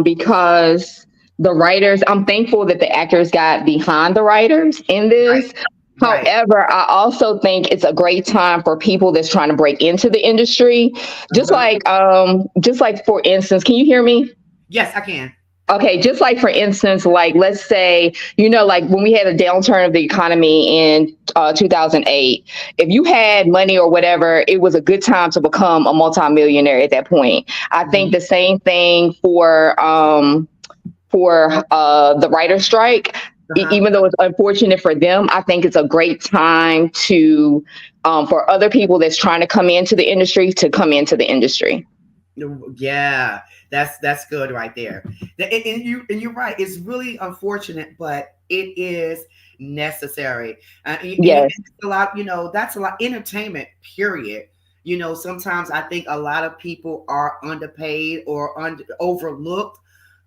because the writers. I'm thankful that the actors got behind the writers in Right, this. right. However, I also think it's a great time for people that's trying to break into the industry. Uh-huh. Just like for instance, can you hear me? Yes, I can. Okay, just like for instance, like let's say, like when we had a downturn of the economy in 2008, if you had money or whatever, it was a good time to become a multimillionaire at that point. I think the same thing for the writer's strike. Even though it's unfortunate for them, I think it's a great time to for other people that's trying to come into the industry to come into the industry. Yeah, that's good right there. And you're right. It's really unfortunate, but it is necessary. Yes. It's a lot. That's a lot. Entertainment, period. Sometimes I think a lot of people are underpaid or overlooked.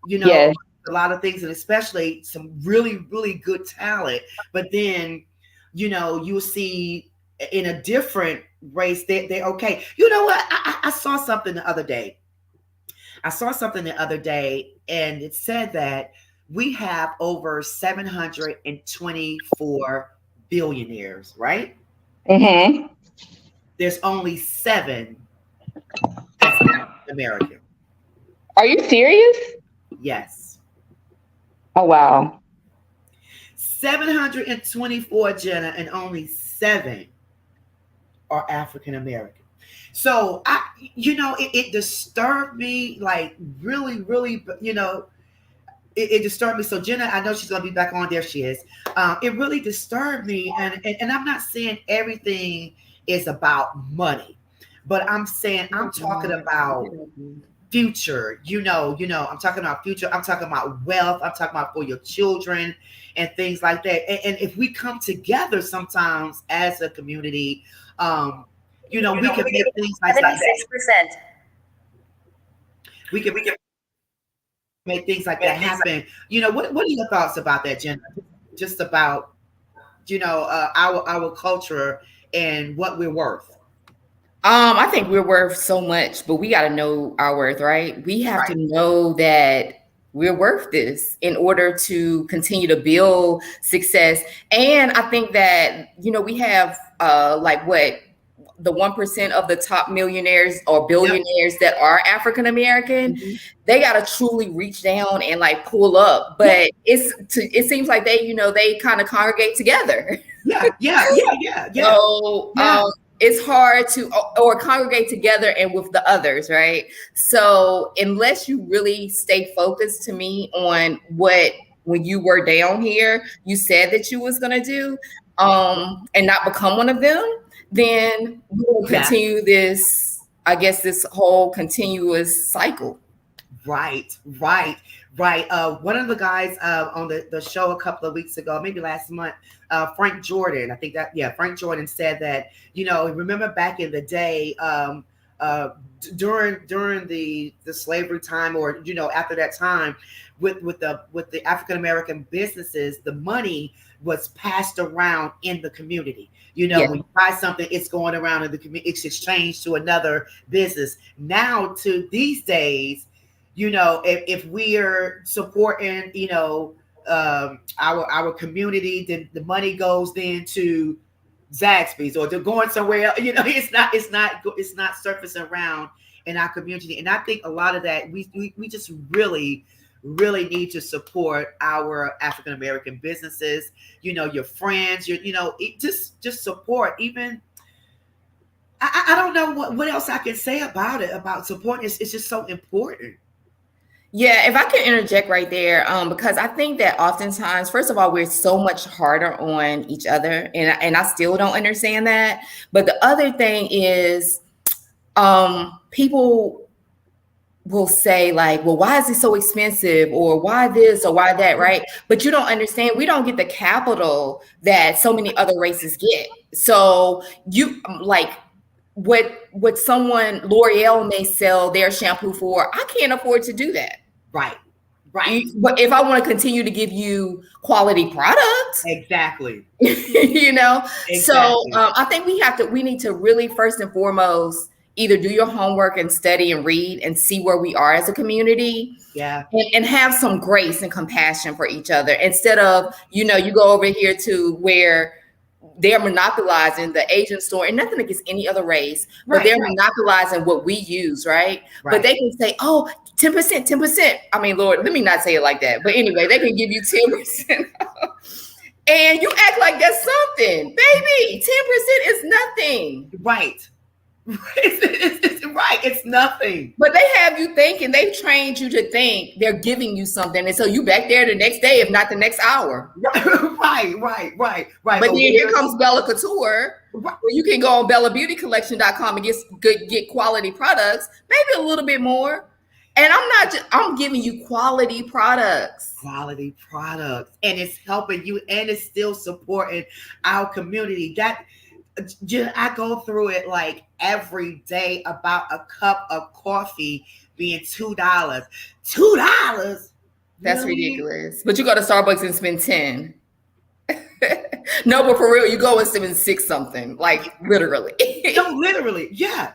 Yes. A lot of things, and especially some really, really good talent. But then, you'll see in a different race, they're okay. You know what? I saw something the other day. And it said that we have over 724 billionaires, right? Mm-hmm. There's only 7 that's African American. Are you serious? Yes. Oh, wow. 724, Jenna, and only 7 are African American. So it disturbed me, like really, really, it disturbed me. So Jenna, I know she's gonna be back on. There she is. It really disturbed me, and I'm not saying everything is about money, but I'm talking about future. I'm talking about future. I'm talking about wealth. I'm talking about for your children and things like that. And if we come together sometimes as a community, we can make things like that. 76%. We can make things like that happen. What are your thoughts about that, Jenna? Just about our culture and what we're worth. I think we're worth so much, but we got to know our worth, right? We have to know that we're worth this in order to continue to build success. And I think that, we have the 1% of the top millionaires or billionaires that are African American. Mm-hmm. They got to truly reach down and like pull up. But it seems like they kind of congregate together. Yeah. So it's hard to or congregate together and with the others, right? So unless you really stay focused to me on when you were down here, you said that you was gonna do, and not become one of them, then we'll continue this whole continuous cycle. Right. One of the guys on the show a couple of weeks ago, maybe last month, Frank Jordan, I think Frank Jordan said that, remember back in the day, during the slavery time, or after that time, with the African American businesses, the money was passed around in the community. When you buy something, it's going around in the community, it's exchanged to another business. Now to these days, if we are supporting, our community, then the money goes then to Zaxby's, or they're going somewhere else. It's not surfacing around in our community. And I think a lot of that we just really, really need to support our African American businesses. Your friends, just support. Even I don't know what else I can say about it, about support. It's just so important. Yeah, if I can interject right there, because I think that oftentimes, first of all, we're so much harder on each other, and I still don't understand that. But the other thing is, people will say like, well, why is it so expensive, or why this or why that, right? But you don't understand, we don't get the capital that so many other races get. So you like what someone, L'Oreal may sell their shampoo for, I can't afford to do that. Right. But if I want to continue to give you quality products, exactly. Exactly. So I think we need to really first and foremost either do your homework and study and read and see where we are as a community. Yeah. And have some grace and compassion for each other, instead of, you go over here to where they're monopolizing the Asian store, and nothing against any other race, but they're monopolizing what we use, right? But they can say, oh, 10%, 10%. I mean, Lord, let me not say it like that. But anyway, they can give you 10%. And you act like that's something. Baby, 10% is nothing. Right. It's nothing. But they have you thinking, they've trained you to think they're giving you something. And so you back there the next day, if not the next hour. Right. But then here comes Bella Couture, where you can go on BellaBeautyCollection.com and get quality products, maybe a little bit more. And I'm giving you quality products. Quality products. And it's helping you, and it's still supporting our community. I go through it like every day about a cup of coffee being $2. $2? That's ridiculous. But you go to Starbucks and spend 10. No, but for real, you go and spend 6 something, like literally. No, literally. Yeah.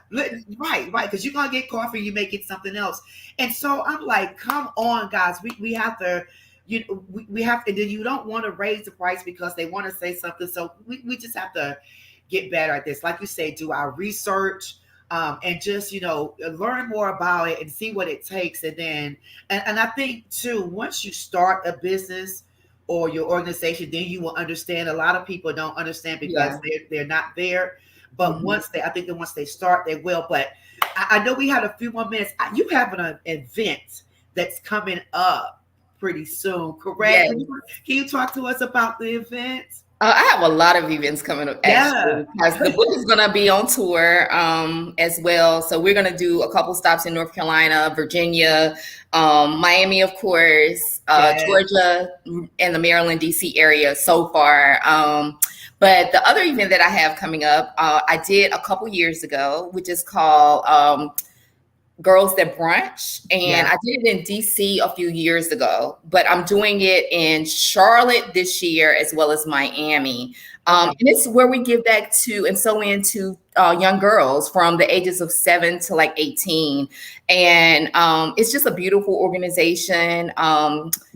Right. Because you're going to get coffee, you may get something else. And so I'm like, come on, guys. We have to, we have to, you don't want to raise the price because they want to say something. So we just have to get better at this. Like you say, do our research and just, learn more about it and see what it takes. And then, and I think too, once you start a business or your organization, then you will understand. A lot of people don't understand because they're not there. But once they start, they will. But I know we had a few more minutes. You have an event that's coming up pretty soon, correct? Yes. Can you talk to us about the event? I have a lot of events coming up, actually, because the book is going to be on tour as well. So we're going to do a couple stops in North Carolina, Virginia, Miami, of course, Georgia, and the Maryland, D.C. area so far. But the other event that I have coming up, I did a couple years ago, which is called Girls That Brunch. And I did it in DC a few years ago, but I'm doing it in Charlotte this year as well as Miami. And it's where we give back to and so into young girls from the ages of 7 to like 18. And it's just a beautiful organization.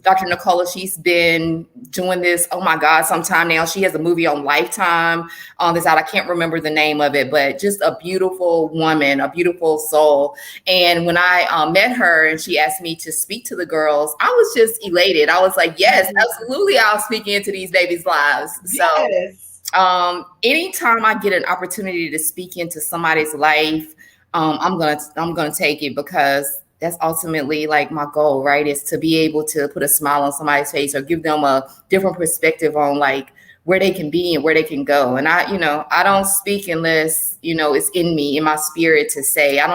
Dr. Nicola, she's been doing this, oh my God, sometime now. She has a movie on Lifetime that's out. I can't remember the name of it, but just a beautiful woman, a beautiful soul. And when I met her and she asked me to speak to the girls, I was just elated. I was like, yes, absolutely. I'll speak into these babies' lives. So anytime I get an opportunity to speak into somebody's life, I'm gonna take it, because that's ultimately like my goal, right? Is to be able to put a smile on somebody's face or give them a different perspective on like where they can be and where they can go. And I don't speak unless, it's in me, in my spirit to say. I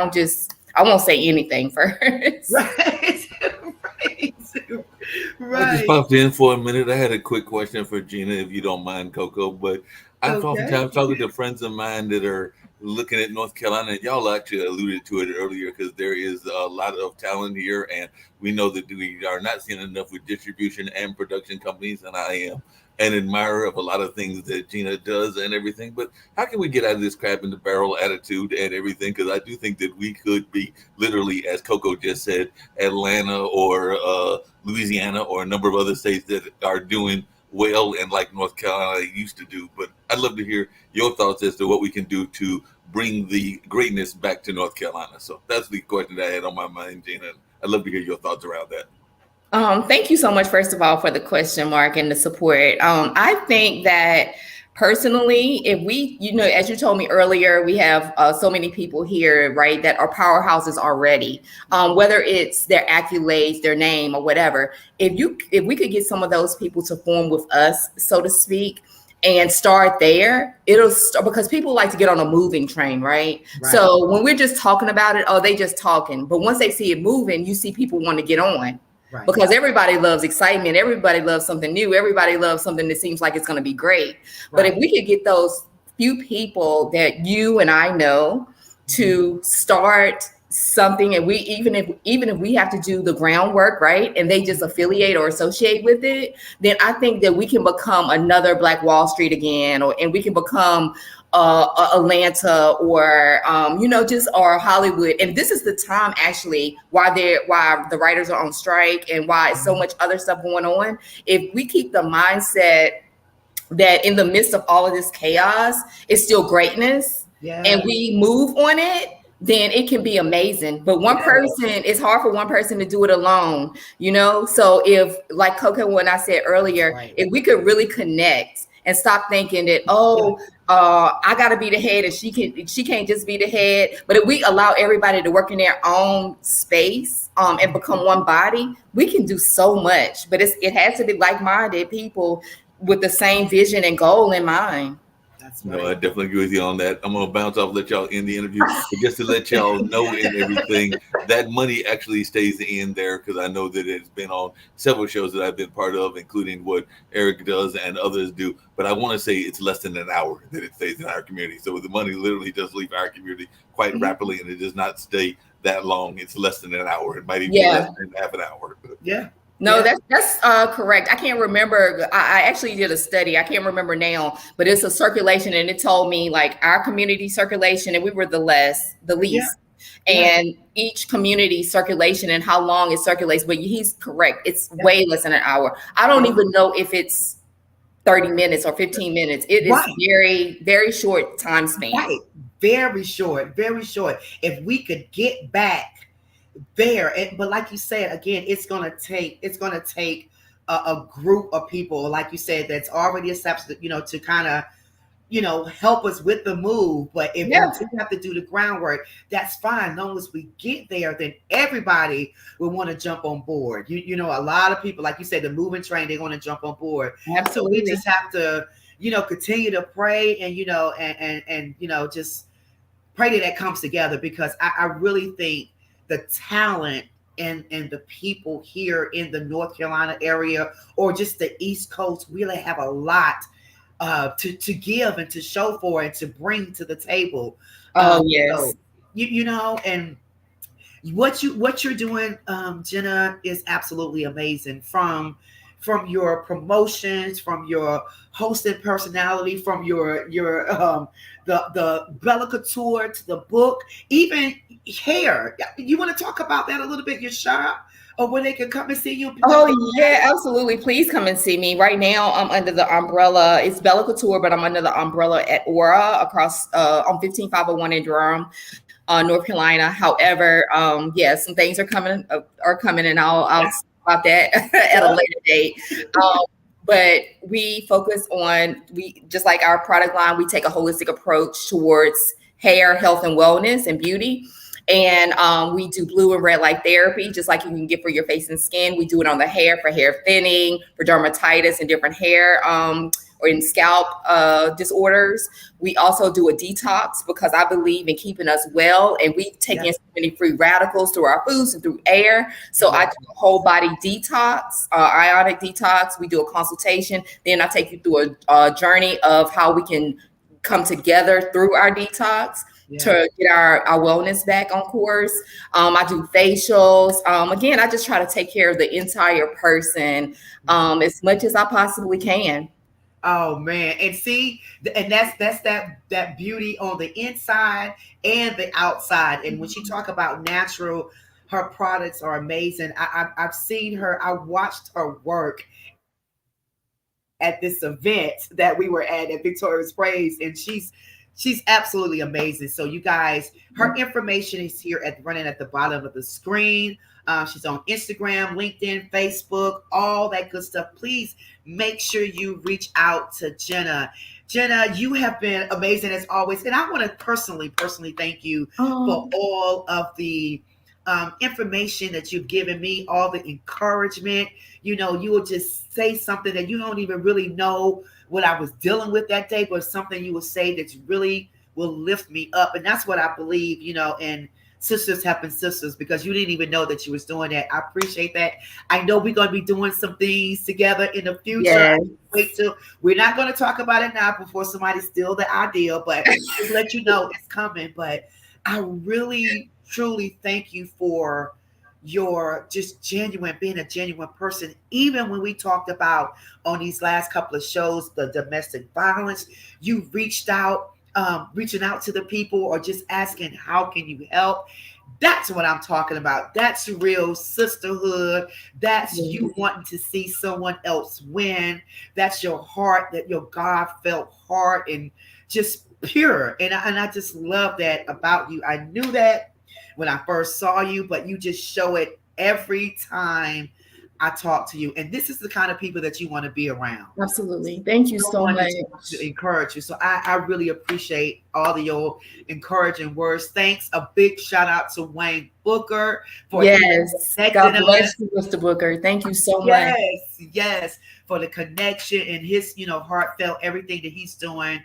won't say anything first. Right. I just popped in for a minute. I had a quick question for Gina, if you don't mind, Coco. But I've oftentimes talking to friends of mine that are looking at North Carolina, and y'all actually alluded to it earlier, because there is a lot of talent here, and we know that we are not seeing enough with distribution and production companies, and I am an admirer of a lot of things that Gina does and everything. But how can we get out of this crab in the barrel attitude and everything? Because I do think that we could be literally, as Coco just said, Atlanta or Louisiana or a number of other states that are doing well and like North Carolina used to do. But I'd love to hear your thoughts as to what we can do to bring the greatness back to North Carolina. So that's the question that I had on my mind, Gina. I'd love to hear your thoughts around that. Thank you so much, first of all, for the question, Mark, and the support. I think that personally, if we, as you told me earlier, we have so many people here, right, that are powerhouses already, whether it's their accolades, their name, or whatever. If we could get some of those people to form with us, so to speak, and start there, it'll start, because people like to get on a moving train, right? So when we're just talking about it, they just talking. But once they see it moving, you see people want to get on. Right. Because everybody loves excitement. Everybody loves something new. Everybody loves something that seems like it's going to be great. Right. But if we could get those few people that you and I know to start something, and we even if we have to do the groundwork, right, and they just affiliate or associate with it, then I think that we can become another Black Wall Street again, and we can become Atlanta or or Hollywood. And this is the time actually why the writers are on strike and why so much other stuff going on. If we keep the mindset that in the midst of all of this chaos, it's still greatness, and we move on it, then it can be amazing. But one person, it's hard for one person to do it alone, you know? So if, like Coco, when I said earlier, if we could really connect and stop thinking that, I got to be the head and she can't just be the head. But if we allow everybody to work in their own space and become one body, we can do so much. But it has to be like-minded people with the same vision and goal in mind. No, I definitely agree with you on that. I'm going to bounce off, let y'all end the interview. But just to let y'all know and everything, that money actually stays in there, because I know that it's been on several shows that I've been part of, including what Eric does and others do. But I want to say it's less than an hour that it stays in our community. So the money literally does leave our community quite rapidly, and it does not stay that long. It's less than an hour. It might even be less than half an hour. No, that's correct. I can't remember. I actually did a study. I can't remember now, but it's a circulation, and it told me like our community circulation, and we were the least. And each community circulation and how long it circulates. But he's correct. It's way less than an hour. I don't even know if it's 30 minutes or 15 minutes. It is very, very short time span. Right. Very short, very short. If we could get back there, but like you said, again, it's gonna take a group of people, like you said, that's already established, to kind of help us with the move. But if we have to do the groundwork, that's fine. As long as we get there, then everybody will want to jump on board. A lot of people, like you said, the moving train, they're going to jump on board. Absolutely. So we just have to continue to pray and just pray that comes together, because I really think the talent and the people here in the North Carolina area, or just the East Coast, really have a lot to give and to show for and to bring to the table. Yes. So, and what you're doing, Jenna, is absolutely amazing. From your promotions, from your hosting personality, from your the Bella Couture to the book, even hair. You want to talk about that a little bit? Your shop, or where they can come and see you? Oh yeah, absolutely. Please come and see me. Right now, I'm under the umbrella. It's Bella Couture, but I'm under the umbrella at Aura across on 15501 in Durham, North Carolina. However, some things are coming, and I'll talk about that at a later date. But we focus on, just like our product line, we take a holistic approach towards hair, health, and wellness and beauty. And we do blue and red light therapy, just like you can get for your face and skin. We do it on the hair for hair thinning, for dermatitis and different hair or in scalp disorders. We also do a detox, because I believe in keeping us well, and we take in so many free radicals through our foods and through air. So I do a whole body detox, ionic detox. We do a consultation. Then I take you through a journey of how we can come together through our detox to get our wellness back on course. I do facials. Again, I just try to take care of the entire person as much as I possibly can. Oh man. And see, and that's that beauty on the inside and the outside. And when she talk about natural, her products are amazing. I've seen her, I watched her work at this event that we were at Victoria's Praise, and she's absolutely amazing. So you guys, her information is here running at the bottom of the screen. She's on Instagram, LinkedIn, Facebook, all that good stuff. Please make sure you reach out to Jenna. Jenna, you have been amazing as always. And I want to personally thank you for all of the information that you've given me, all the encouragement. You will just say something that you don't even really know what I was dealing with that day, but something you will say that's really will lift me up. And that's what I believe, and sisters helping sisters, because you didn't even know that you was doing that. I appreciate that. I know we're going to be doing some things together in the future. Yes. Wait till we're not going to talk about it now before somebody steals the idea, but just let you know it's coming. But I really, truly thank you for your just being a genuine person. Even when we talked about on these last couple of shows, the domestic violence, you reached out. reaching out to the people or just asking, how can you help? That's what I'm talking about. That's real sisterhood. That's you wanting to see someone else win. That's your heart, that your God felt heart and just pure. And I just love that about you. I knew that when I first saw you, but you just show it every time I talk to you. And this is the kind of people that you want to be around. Absolutely. Thank you so much. To encourage you. So I really appreciate all of your encouraging words. Thanks. A big shout out to Wayne Booker for God bless you, Mr. Booker. Thank you so much. Yes, for the connection and his, heartfelt everything that he's doing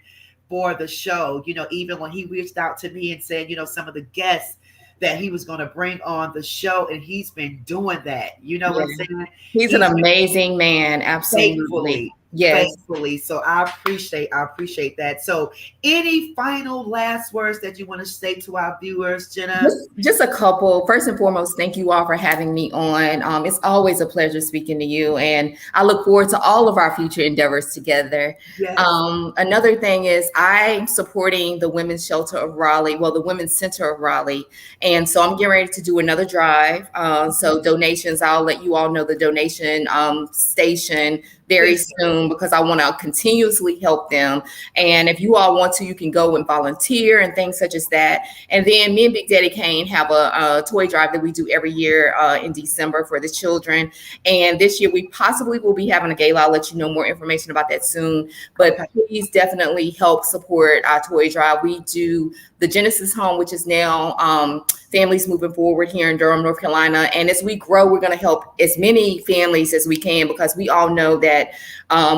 for the show. Even when he reached out to me and said, some of the guests that he was going to bring on the show, and he's been doing that. You know what I'm saying? He's an amazing man. Absolutely. Faithfully. So I appreciate that. So any final last words that you want to say to our viewers, Jenna? Just a couple. First and foremost, thank you all for having me on. It's always a pleasure speaking to you, and I look forward to all of our future endeavors together. Yes. Another thing is I'm supporting the Women's Shelter of Raleigh, the Women's Center of Raleigh. And so I'm getting ready to do another drive. So donations, I'll let you all know the donation station very soon, because I want to continuously help them. And if you all want to, you can go and volunteer and things such as that. And then me and Big Daddy Kane have a toy drive that we do every year in December for the children. And this year we possibly will be having a gala. I'll let you know more information about that soon. But please definitely help support our toy drive. We do the Genesis Home, which is now Families Moving Forward here in Durham, North Carolina. And as we grow, we're going to help as many families as we can, because we all know that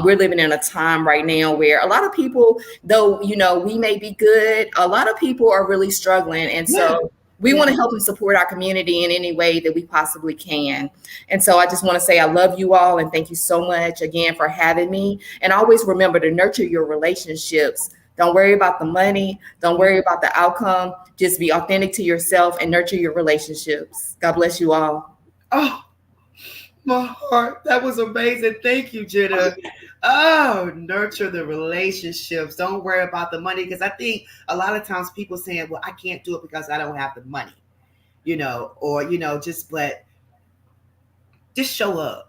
we're living in a time right now where a lot of people, though, we may be good, a lot of people are really struggling. And so we want to help and support our community in any way that we possibly can. And so I just want to say I love you all, and thank you so much again for having me. And always remember to nurture your relationships. Don't worry about the money. Don't worry about the outcome. Just be authentic to yourself and nurture your relationships. God bless you all. Oh, my heart. That was amazing. Thank you, Jenna. Oh, nurture the relationships. Don't worry about the money. Because I think a lot of times people saying, well, I can't do it because I don't have the money, or, just show up.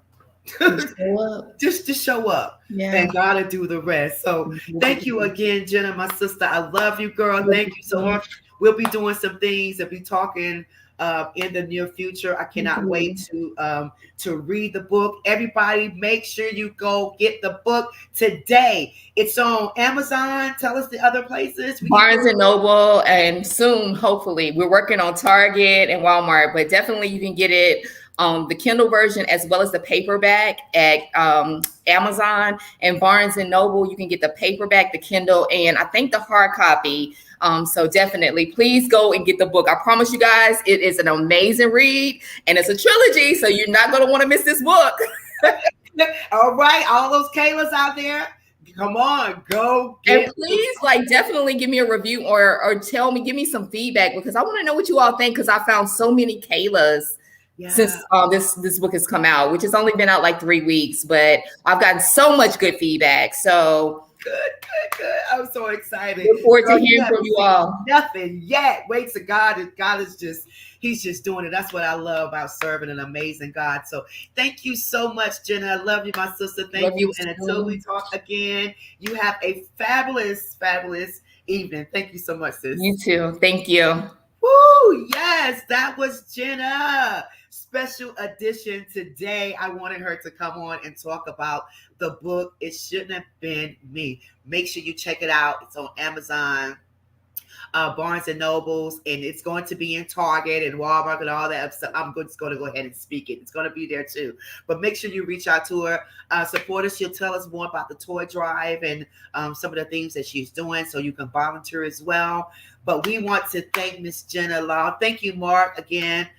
Just to show up, and God will do the rest. So thank you again, Jenna, my sister. I love you, girl. Thank you so much. We'll be doing some things and be talking in the near future. I cannot wait to read the book. Everybody, make sure you go get the book today. It's on Amazon. Tell us the other places. Barnes and Noble, and soon, hopefully, we're working on Target and Walmart, but definitely you can get it the Kindle version as well as the paperback at Amazon and Barnes and Noble. You can get the paperback, the Kindle, and I think the hard copy. So definitely, please go and get the book. I promise you guys, it is an amazing read, and it's a trilogy, so you're not going to want to miss this book. All right, all those Kaylas out there, come on, go get and please, definitely give me a review or tell me, give me some feedback, because I want to know what you all think, because I found so many Kaylas since this book has come out, which has only been out 3 weeks, but I've gotten so much good feedback. So good. I'm so excited. Look forward to hearing from you all. Nothing yet. Wait to God. God is he's just doing it. That's what I love about serving an amazing God. So thank you so much, Jenna. I love you, my sister. Thank you. And until we talk again, you have a fabulous, fabulous evening. Thank you so much, sis. You too. Thank you. Woo! Yes, that was Jenna. Special edition today. I wanted her to come on and talk about the book, It Shouldn't Have Been Me. Make sure you check it out. It's on Amazon, Barnes and Nobles, and it's going to be in Target and Walmart and all that stuff. I'm just going to go ahead and speak it. It's going to be there too. But make sure you reach out to her, support her. She'll tell us more about the toy drive and some of the things that she's doing, so you can volunteer as well. But we want to thank Miss Jenna Law. Thank you, Mark, again,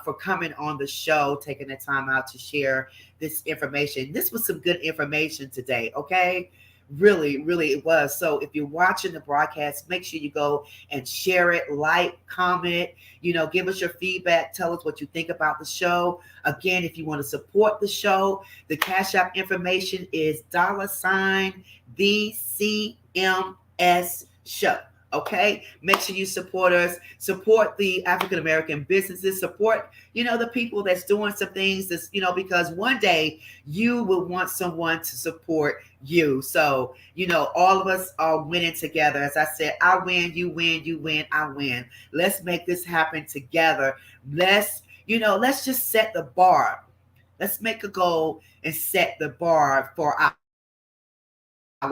for coming on the show, taking the time out to share this information. This was some good information today, okay? Really, really it was. So if you're watching the broadcast, make sure you go and share it, like, comment, give us your feedback. Tell us what you think about the show. Again, if you want to support the show, the Cash App information is $VCMS show. Okay, make sure you support us, support the African American businesses, support, the people that's doing some things that's, because one day you will want someone to support you. So, all of us are winning together. As I said, I win, you win, I win. Let's make this happen together. Let's just set the bar. Let's make a goal and set the bar for our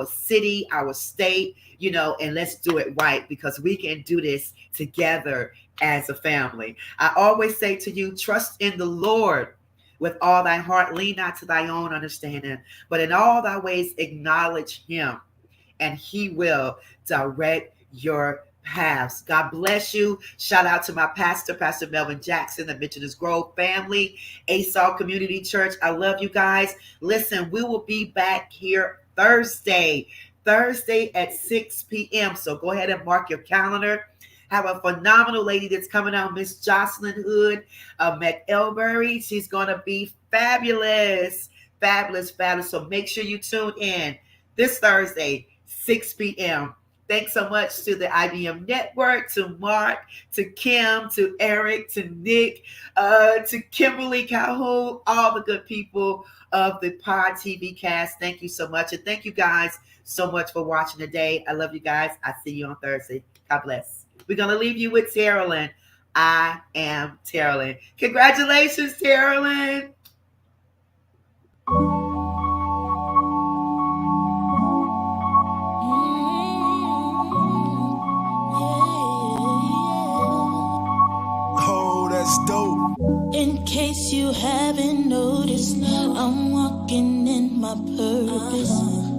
city, our state, and let's do it right, because we can do this together as a family. I always say to you, trust in the Lord with all thy heart, lean not to thy own understanding, but in all thy ways acknowledge him, and he will direct your paths. God bless you. Shout out to my pastor, Pastor Melvin Jackson, the Mitchell's Grove family, ASAL Community Church. I love you guys. Listen, we will be back here Thursday at 6 p.m. So go ahead and mark your calendar. Have a phenomenal lady that's coming out, Miss Jocelyn Hood of McElberry. She's going to be fabulous. So make sure you tune in this Thursday, 6 p.m. Thanks so much to the IBM Network, to Mark, to Kim, to Eric, to Nick, to Kimberly Calhoun, all the good people of the Pod TV cast. Thank you so much. And thank you guys so much for watching today. I love you guys. I see you on Thursday. God bless. We're going to leave you with Terrellyn. I am Terrellyn. Congratulations, Terrellyn. Dope. In case you haven't noticed, I'm walking in my purpose,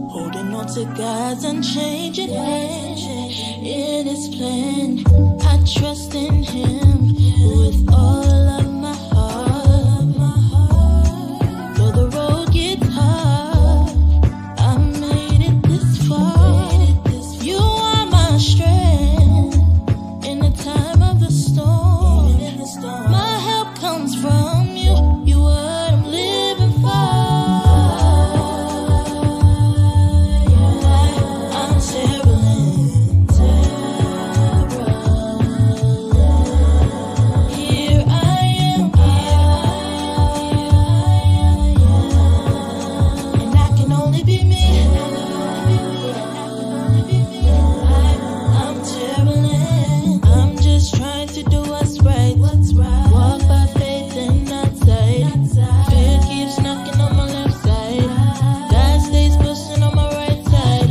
holding on to God's unchanging hand in his plan. I trust in him with all of my heart. Though the road gets hard, I made it this far. You are my strength in the time of the storm. My help comes from you. You are what I'm living for. I'm Terrellyn. Here I am. And I can only be me. I'm Terrellyn. I'm just trying to do what's right. Walk by faith and not sight. Fear keeps knocking on my left side. God stays pushing on my right side.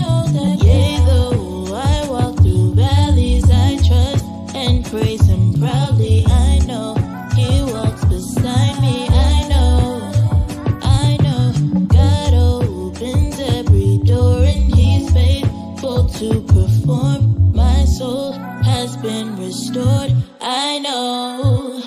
Yea, though I walk through valleys, I trust and praise him proudly. I know he walks beside me. I know God opens every door and he's faithful to perform. My soul has been restored. I know